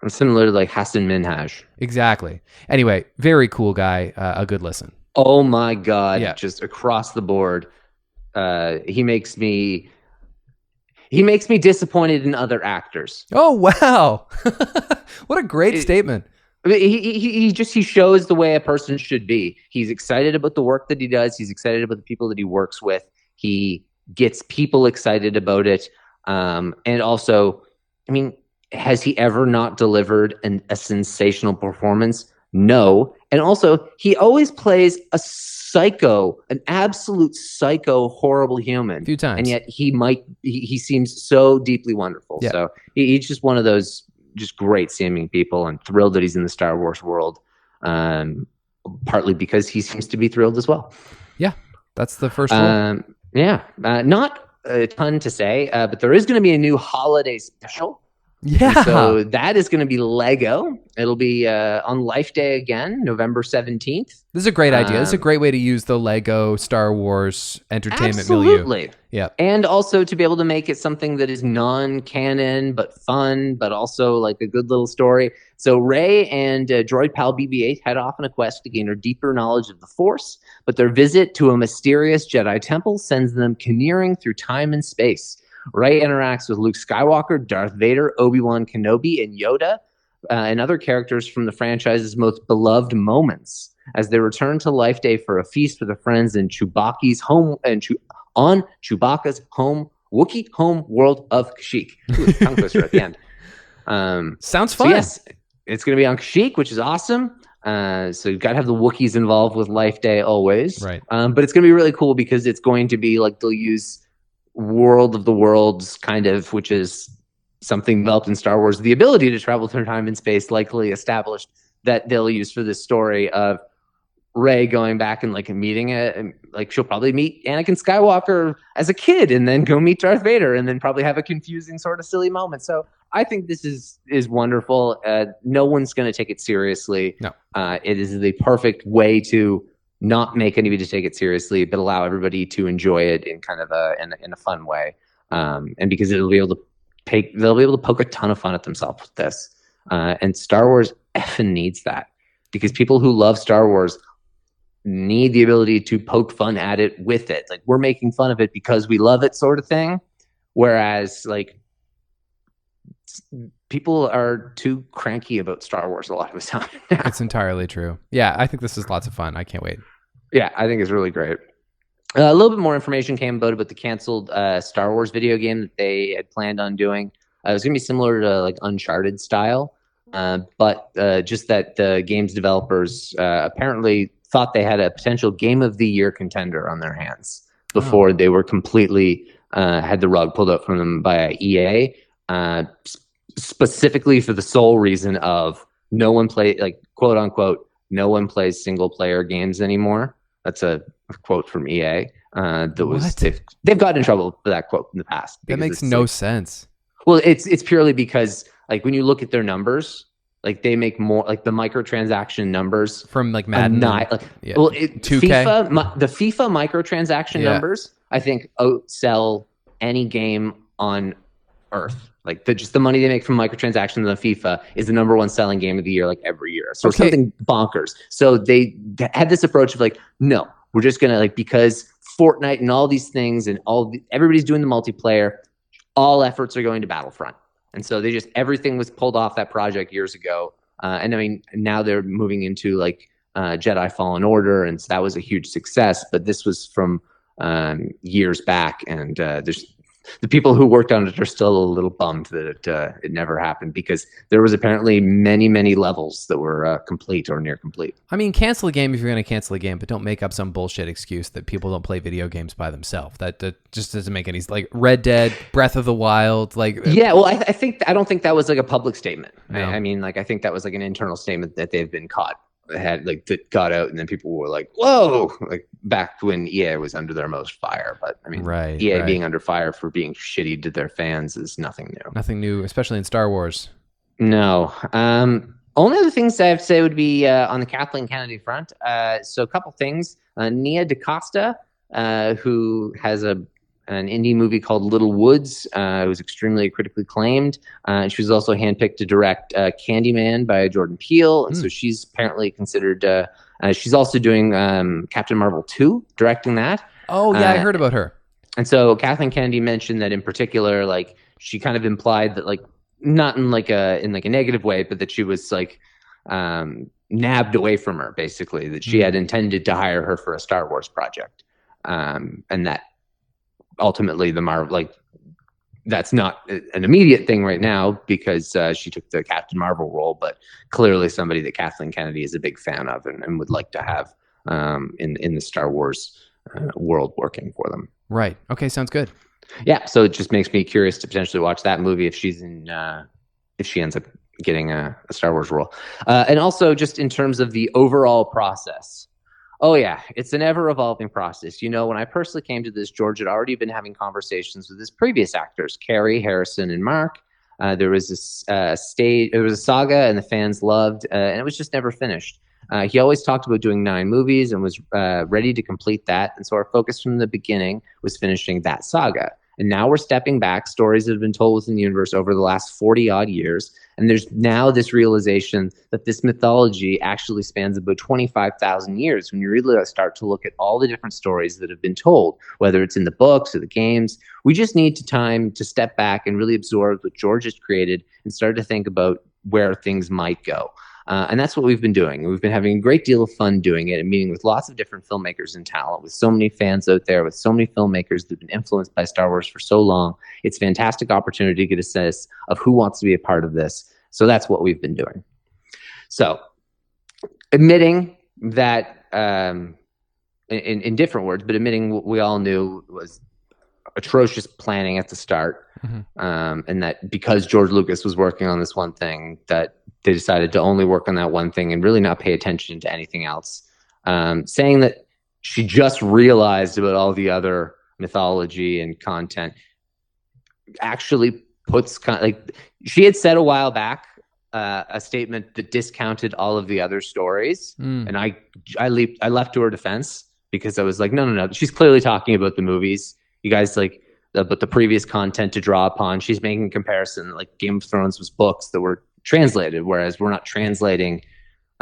Similar to like Hassan Minhaj. Exactly. Anyway, very cool guy. A good listen. Oh my God. Yeah. Just across the board. He makes me disappointed in other actors. Oh, wow. What a great statement. He shows the way a person should be. He's excited about the work that he does. He's excited about the people that he works with. He gets people excited about it. And also, I mean, has he ever not delivered a sensational performance? No. And also, he always plays a psycho, an absolute psycho, horrible human. A few times. And yet he seems so deeply wonderful. Yeah. So he's just one of those just great seeming people. I'm thrilled that he's in the Star Wars world, partly because he seems to be thrilled as well. Yeah, that's the first one. Not a ton to say, but there is going to be a new holiday special. Yeah. And so that is going to be Lego. It'll be on Life Day again, November 17th. This is a great idea. This is a great way to use the Lego Star Wars entertainment absolutely. Milieu. Yeah. And also to be able to make it something that is non-canon, but fun, but also like a good little story. So Rey and droid pal BB-8 head off on a quest to gain a deeper knowledge of the Force, but their visit to a mysterious Jedi temple sends them caneering through time and space. Rey interacts with Luke Skywalker, Darth Vader, Obi-Wan Kenobi, and Yoda, and other characters from the franchise's most beloved moments as they return to Life Day for a feast with their friends in Chewbacca's home Wookiee home world of Kashyyyk. Ooh, tongue twister at the end. Sounds fun. So yes, it's going to be on Kashyyyk, which is awesome. So you've got to have the Wookiees involved with Life Day always. Right. But it's going to be really cool because it's going to be like they'll use World of the Worlds kind of, which is something developed in Star Wars, the ability to travel through time and space, likely established, that they'll use for this story of Rey going back and like meeting it, and like she'll probably meet Anakin Skywalker as a kid and then go meet Darth Vader and then probably have a confusing sort of silly moment. So I think this is wonderful. No one's going to take it seriously. No. It is the perfect way to not make anybody take it seriously, but allow everybody to enjoy it in kind of in a fun way. And because they'll be able to poke a ton of fun at themselves with this. And Star Wars effing needs that. because people who love Star Wars need the ability to poke fun at it with it. Like, we're making fun of it because we love it, sort of thing. Whereas, like, people are too cranky about Star Wars a lot of the time. It's entirely true. Yeah, I think this is lots of fun. I can't wait. Yeah, I think it's really great. A little bit more information came about the canceled Star Wars video game that they had planned on doing. It was going to be similar to like Uncharted style, but just that the game's developers apparently thought they had a potential Game of the Year contender on their hands before they were completely had the rug pulled out from them by EA, specifically for the sole reason of no one play, like, quote unquote, no one plays single player games anymore. That's a quote from EA. They've gotten in trouble for that quote in the past. That makes no sense. Well, it's purely because, like, when you look at their numbers, like, they make more, like, the microtransaction numbers from like Madden. Well, 2K? The FIFA microtransaction numbers, I think, outsell any game on Earth. Like, just the money they make from microtransactions in the FIFA is the number one selling game of the year, like, every year. So it's something bonkers. So they had this approach of like, no, we're just gonna, like, because Fortnite and all these things and everybody's doing the multiplayer, all efforts are going to Battlefront. And so everything was pulled off that project years ago. And I mean, now they're moving into like Jedi Fallen Order, and so that was a huge success. But this was from years back, and the people who worked on it are still a little bummed that it never happened, because there was apparently many levels that were complete or near complete. I mean, cancel a game if you're going to cancel a game, but don't make up some bullshit excuse that people don't play video games by themselves. That just doesn't make any, like, Red Dead, Breath of the Wild, like. Yeah, well, I don't think that was like a public statement. No. I mean, like, I think that was like an internal statement that they've been caught. Had, like, that got out, and then people were like, whoa, like, back when EA was under their most fire. But I mean, EA being under fire for being shitty to their fans is nothing new, Especially in Star Wars. No. Only other things I have to say would be on the Kathleen Kennedy front. So a couple things. Nia DaCosta, who has an indie movie called Little Woods. It was extremely critically acclaimed. She was also handpicked to direct Candyman by Jordan Peele. And so she's apparently considered, she's also doing Captain Marvel 2, directing that. Oh, yeah, I heard about her. And so Kathleen Kennedy mentioned that in particular, like, she kind of implied that, like, not in like a negative way, but that she was like nabbed away from her, basically, that she had intended to hire her for a Star Wars project. And that ultimately the Marvel, like, that's not an immediate thing right now because she took the Captain Marvel role, but clearly somebody that Kathleen Kennedy is a big fan of and would like to have in the Star Wars world working for them. Right. Okay. Sounds good. Yeah. So it just makes me curious to potentially watch that movie if she's if she ends up getting a Star Wars role. And also just in terms of the overall process. Oh, yeah, it's an ever-evolving process. You know, when I personally came to this, George had already been having conversations with his previous actors, Carrie, Harrison, and Mark. There was this there was a saga, and the fans loved, and it was just never finished. He always talked about doing 9 movies and was ready to complete that. And so our focus from the beginning was finishing that saga. And now we're stepping back, stories that have been told within the universe over the last 40-odd years. And there's now this realization that this mythology actually spans about 25,000 years when you really start to look at all the different stories that have been told, whether it's in the books or the games. We just need time to step back and really absorb what George has created and start to think about where things might go. And that's what we've been doing. We've been having a great deal of fun doing it and meeting with lots of different filmmakers and talent, with so many fans out there, with so many filmmakers that have been influenced by Star Wars for so long. It's a fantastic opportunity to get a sense of who wants to be a part of this. So that's what we've been doing. So admitting that, in different words, but admitting what we all knew was atrocious planning at the start, and that because George Lucas was working on this one thing, that they decided to only work on that one thing and really not pay attention to anything else. Saying that she just realized about all the other mythology and content actually puts like she had said a while back a statement that discounted all of the other stories, and I left to her defense because I was like, no, she's clearly talking about the movies. You guys like but the previous content to draw upon. She's making a comparison, like Game of Thrones was books that were translated, whereas we're not translating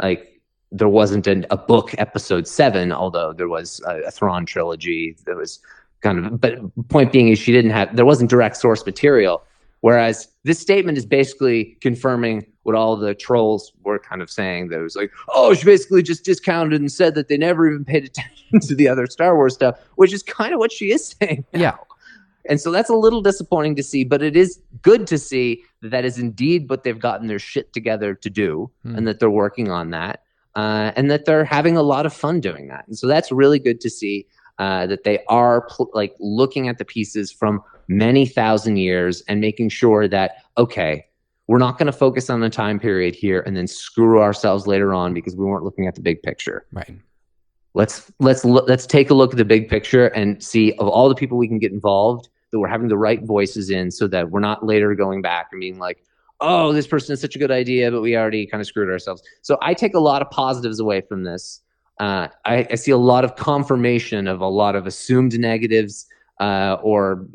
like there wasn't a book episode 7, although there was a Thrawn trilogy. There was but point being is there wasn't direct source material. Whereas this statement is basically confirming what all the trolls were kind of saying. That it was like, oh, she basically just discounted and said that they never even paid attention to the other Star Wars stuff, which is kind of what she is saying now. Yeah. And so that's a little disappointing to see, but it is good to see that is indeed what they've gotten their shit together to do, and that they're working on that, and that they're having a lot of fun doing that. And so that's really good to see, that they are looking at the pieces from many thousand years and making sure that, okay, we're not going to focus on the time period here and then screw ourselves later on because we weren't looking at the big picture. Right. Let's take a look at the big picture and see, of all the people we can get involved, that we're having the right voices in, so that we're not later going back and being like, oh, this person is such a good idea, but we already kind of screwed ourselves. So I take a lot of positives away from this. I see a lot of confirmation of a lot of assumed negatives, or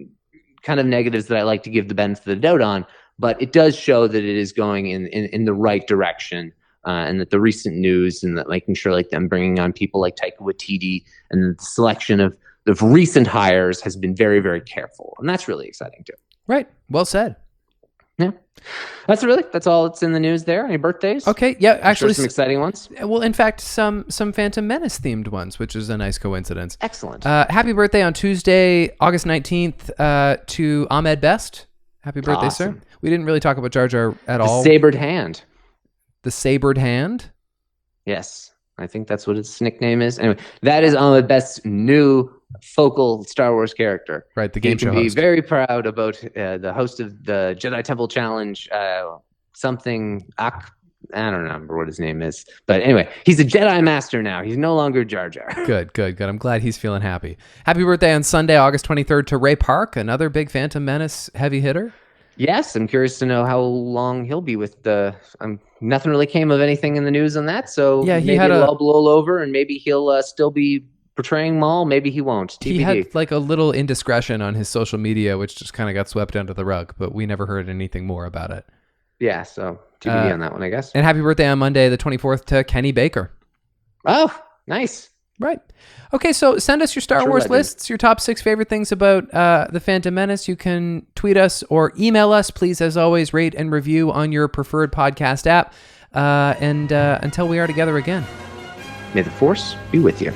kind of negatives that I like to give the benefit of the doubt on, but it does show that it is going in the right direction, and that the recent news and that making sure like them bringing on people like Taika Waititi and the selection of the recent hires has been very, very careful. And that's really exciting too. Right. Well said. Yeah. That's all that's in the news there. Any birthdays? Okay. Yeah. Actually, some exciting ones. Well, in fact, some Phantom Menace themed ones, which is a nice coincidence. Excellent. Happy birthday on Tuesday, August 19th, to Ahmed Best. Happy birthday, Awesome. sir. We didn't really talk about Jar Jar at all. The Sabered Hand. The Sabered Hand? Yes. I think that's what its nickname is. Anyway, that is Ahmed Best's new focal Star Wars character. Right, the game show host. You host. can be very proud about the host of the Jedi Temple Challenge, I don't remember what his name is. But anyway, he's a Jedi Master now. He's no longer Jar Jar. Good. I'm glad he's feeling happy. Happy birthday on Sunday, August 23rd to Ray Park, another big Phantom Menace heavy hitter. Yes, I'm curious to know how long he'll be with the... nothing really came of anything in the news on that, so yeah, maybe it'll all blow over, and maybe he'll still be portraying Maul. Maybe he won't. TBD. He had like a little indiscretion on his social media, which just kind of got swept under the rug, but we never heard anything more about it. Yeah, so TBD on that one, I guess. And happy birthday on Monday, the 24th, to Kenny Baker. Oh, nice. Right. Okay, so send us your Star Wars lists, your top 6 favorite things about The Phantom Menace. You can tweet us or email us. Please, as always, rate and review on your preferred podcast app. And until we are together again. May the Force be with you.